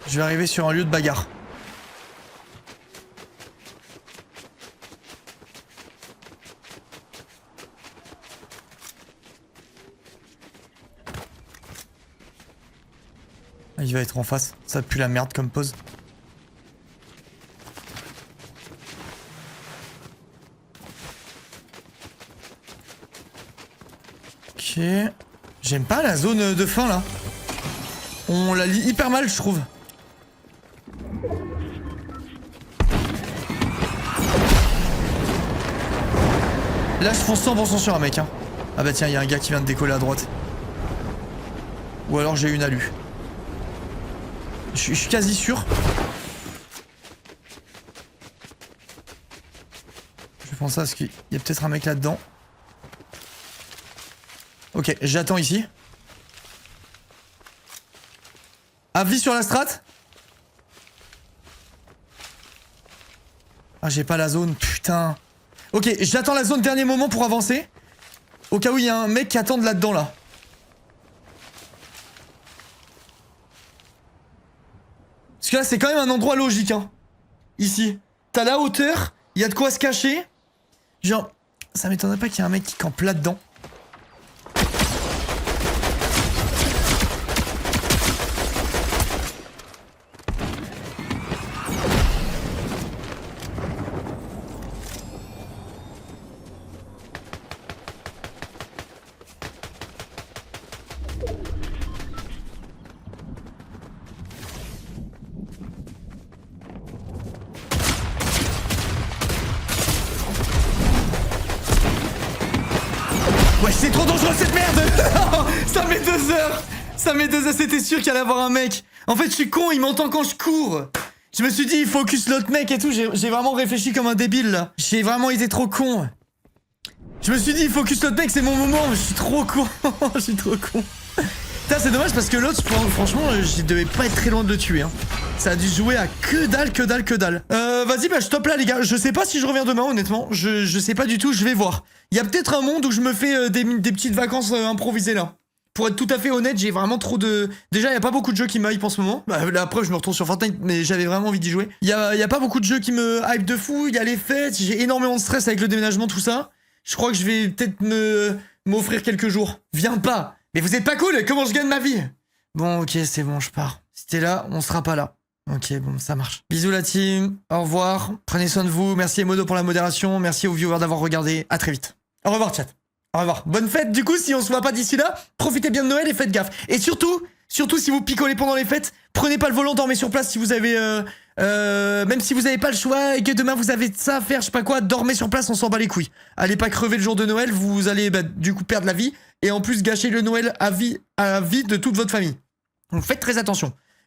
Je vais arriver sur un lieu de bagarre. Il va être en face. Ça pue la merde comme pose. Ok. J'aime pas la zone de fin là. On la lit hyper mal je trouve. Là je fonce 100% sur un mec hein. Ah bah tiens, il y a un gars qui vient de décoller à droite. Ou alors j'ai une alu. Je suis quasi sûr. Je pense ça parce qu'il y a peut-être un mec là-dedans. Ok, j'attends ici. Avis sur la strat. Ah j'ai pas la zone, putain. Ok, j'attends la zone dernier moment pour avancer. Au cas où il y a un mec qui attend de là-dedans là. Parce que là c'est quand même un endroit logique hein. Ici. T'as la hauteur, il y a de quoi se cacher. Genre, ça m'étonnerait pas qu'il y ait un mec qui campe là-dedans. Ouais, c'est trop dangereux cette merde. Ça met 2 heures. Ça met 2 heures, c'était sûr qu'il allait avoir un mec. En fait, je suis con, il m'entend quand je cours. Je me suis dit, il focus l'autre mec et tout. J'ai vraiment réfléchi comme un débile, là. J'ai vraiment été trop con. Je me suis dit, il focus l'autre mec, c'est mon moment. Je suis trop con. Je suis trop con. Putain, c'est dommage parce que l'autre, franchement, je devais pas être très loin de le tuer. Hein. Ça a dû jouer à que dalle, que dalle, que dalle. Vas-y, bah je stoppe là, les gars. Je sais pas si je reviens demain, honnêtement. Je sais pas du tout, je vais voir. Il y a peut-être un monde où je me fais des petites vacances improvisées là. Pour être tout à fait honnête, j'ai vraiment trop de... Déjà, il y a pas beaucoup de jeux qui me hype en ce moment. Bah, la preuve, je me retourne sur Fortnite, mais j'avais vraiment envie d'y jouer. Il y a pas beaucoup de jeux qui me hype de fou. Il y a les fêtes, j'ai énormément de stress avec le déménagement, tout ça. Je crois que je vais peut-être m'offrir quelques jours. Viens pas. Mais vous êtes pas cool, comment je gagne ma vie? Bon, ok, c'est bon, je pars. Si t'es là, on sera pas là. Ok, bon, ça marche. Bisous la team, au revoir. Prenez soin de vous. Merci Emodo pour la modération. Merci aux viewers d'avoir regardé. À très vite. Au revoir chat. Au revoir. Bonne fête du coup, si on se voit pas d'ici là. Profitez bien de Noël et faites gaffe. Et surtout si vous picolez pendant les fêtes, prenez pas le volant, dormez sur place si vous avez... même si vous avez pas le choix et que demain vous avez ça à faire, je sais pas quoi, dormez sur place, on s'en bat les couilles. Allez pas crever le jour de Noël, vous allez du coup perdre la vie. Et en plus gâcher le Noël à vie de toute votre famille. Donc faites très attention.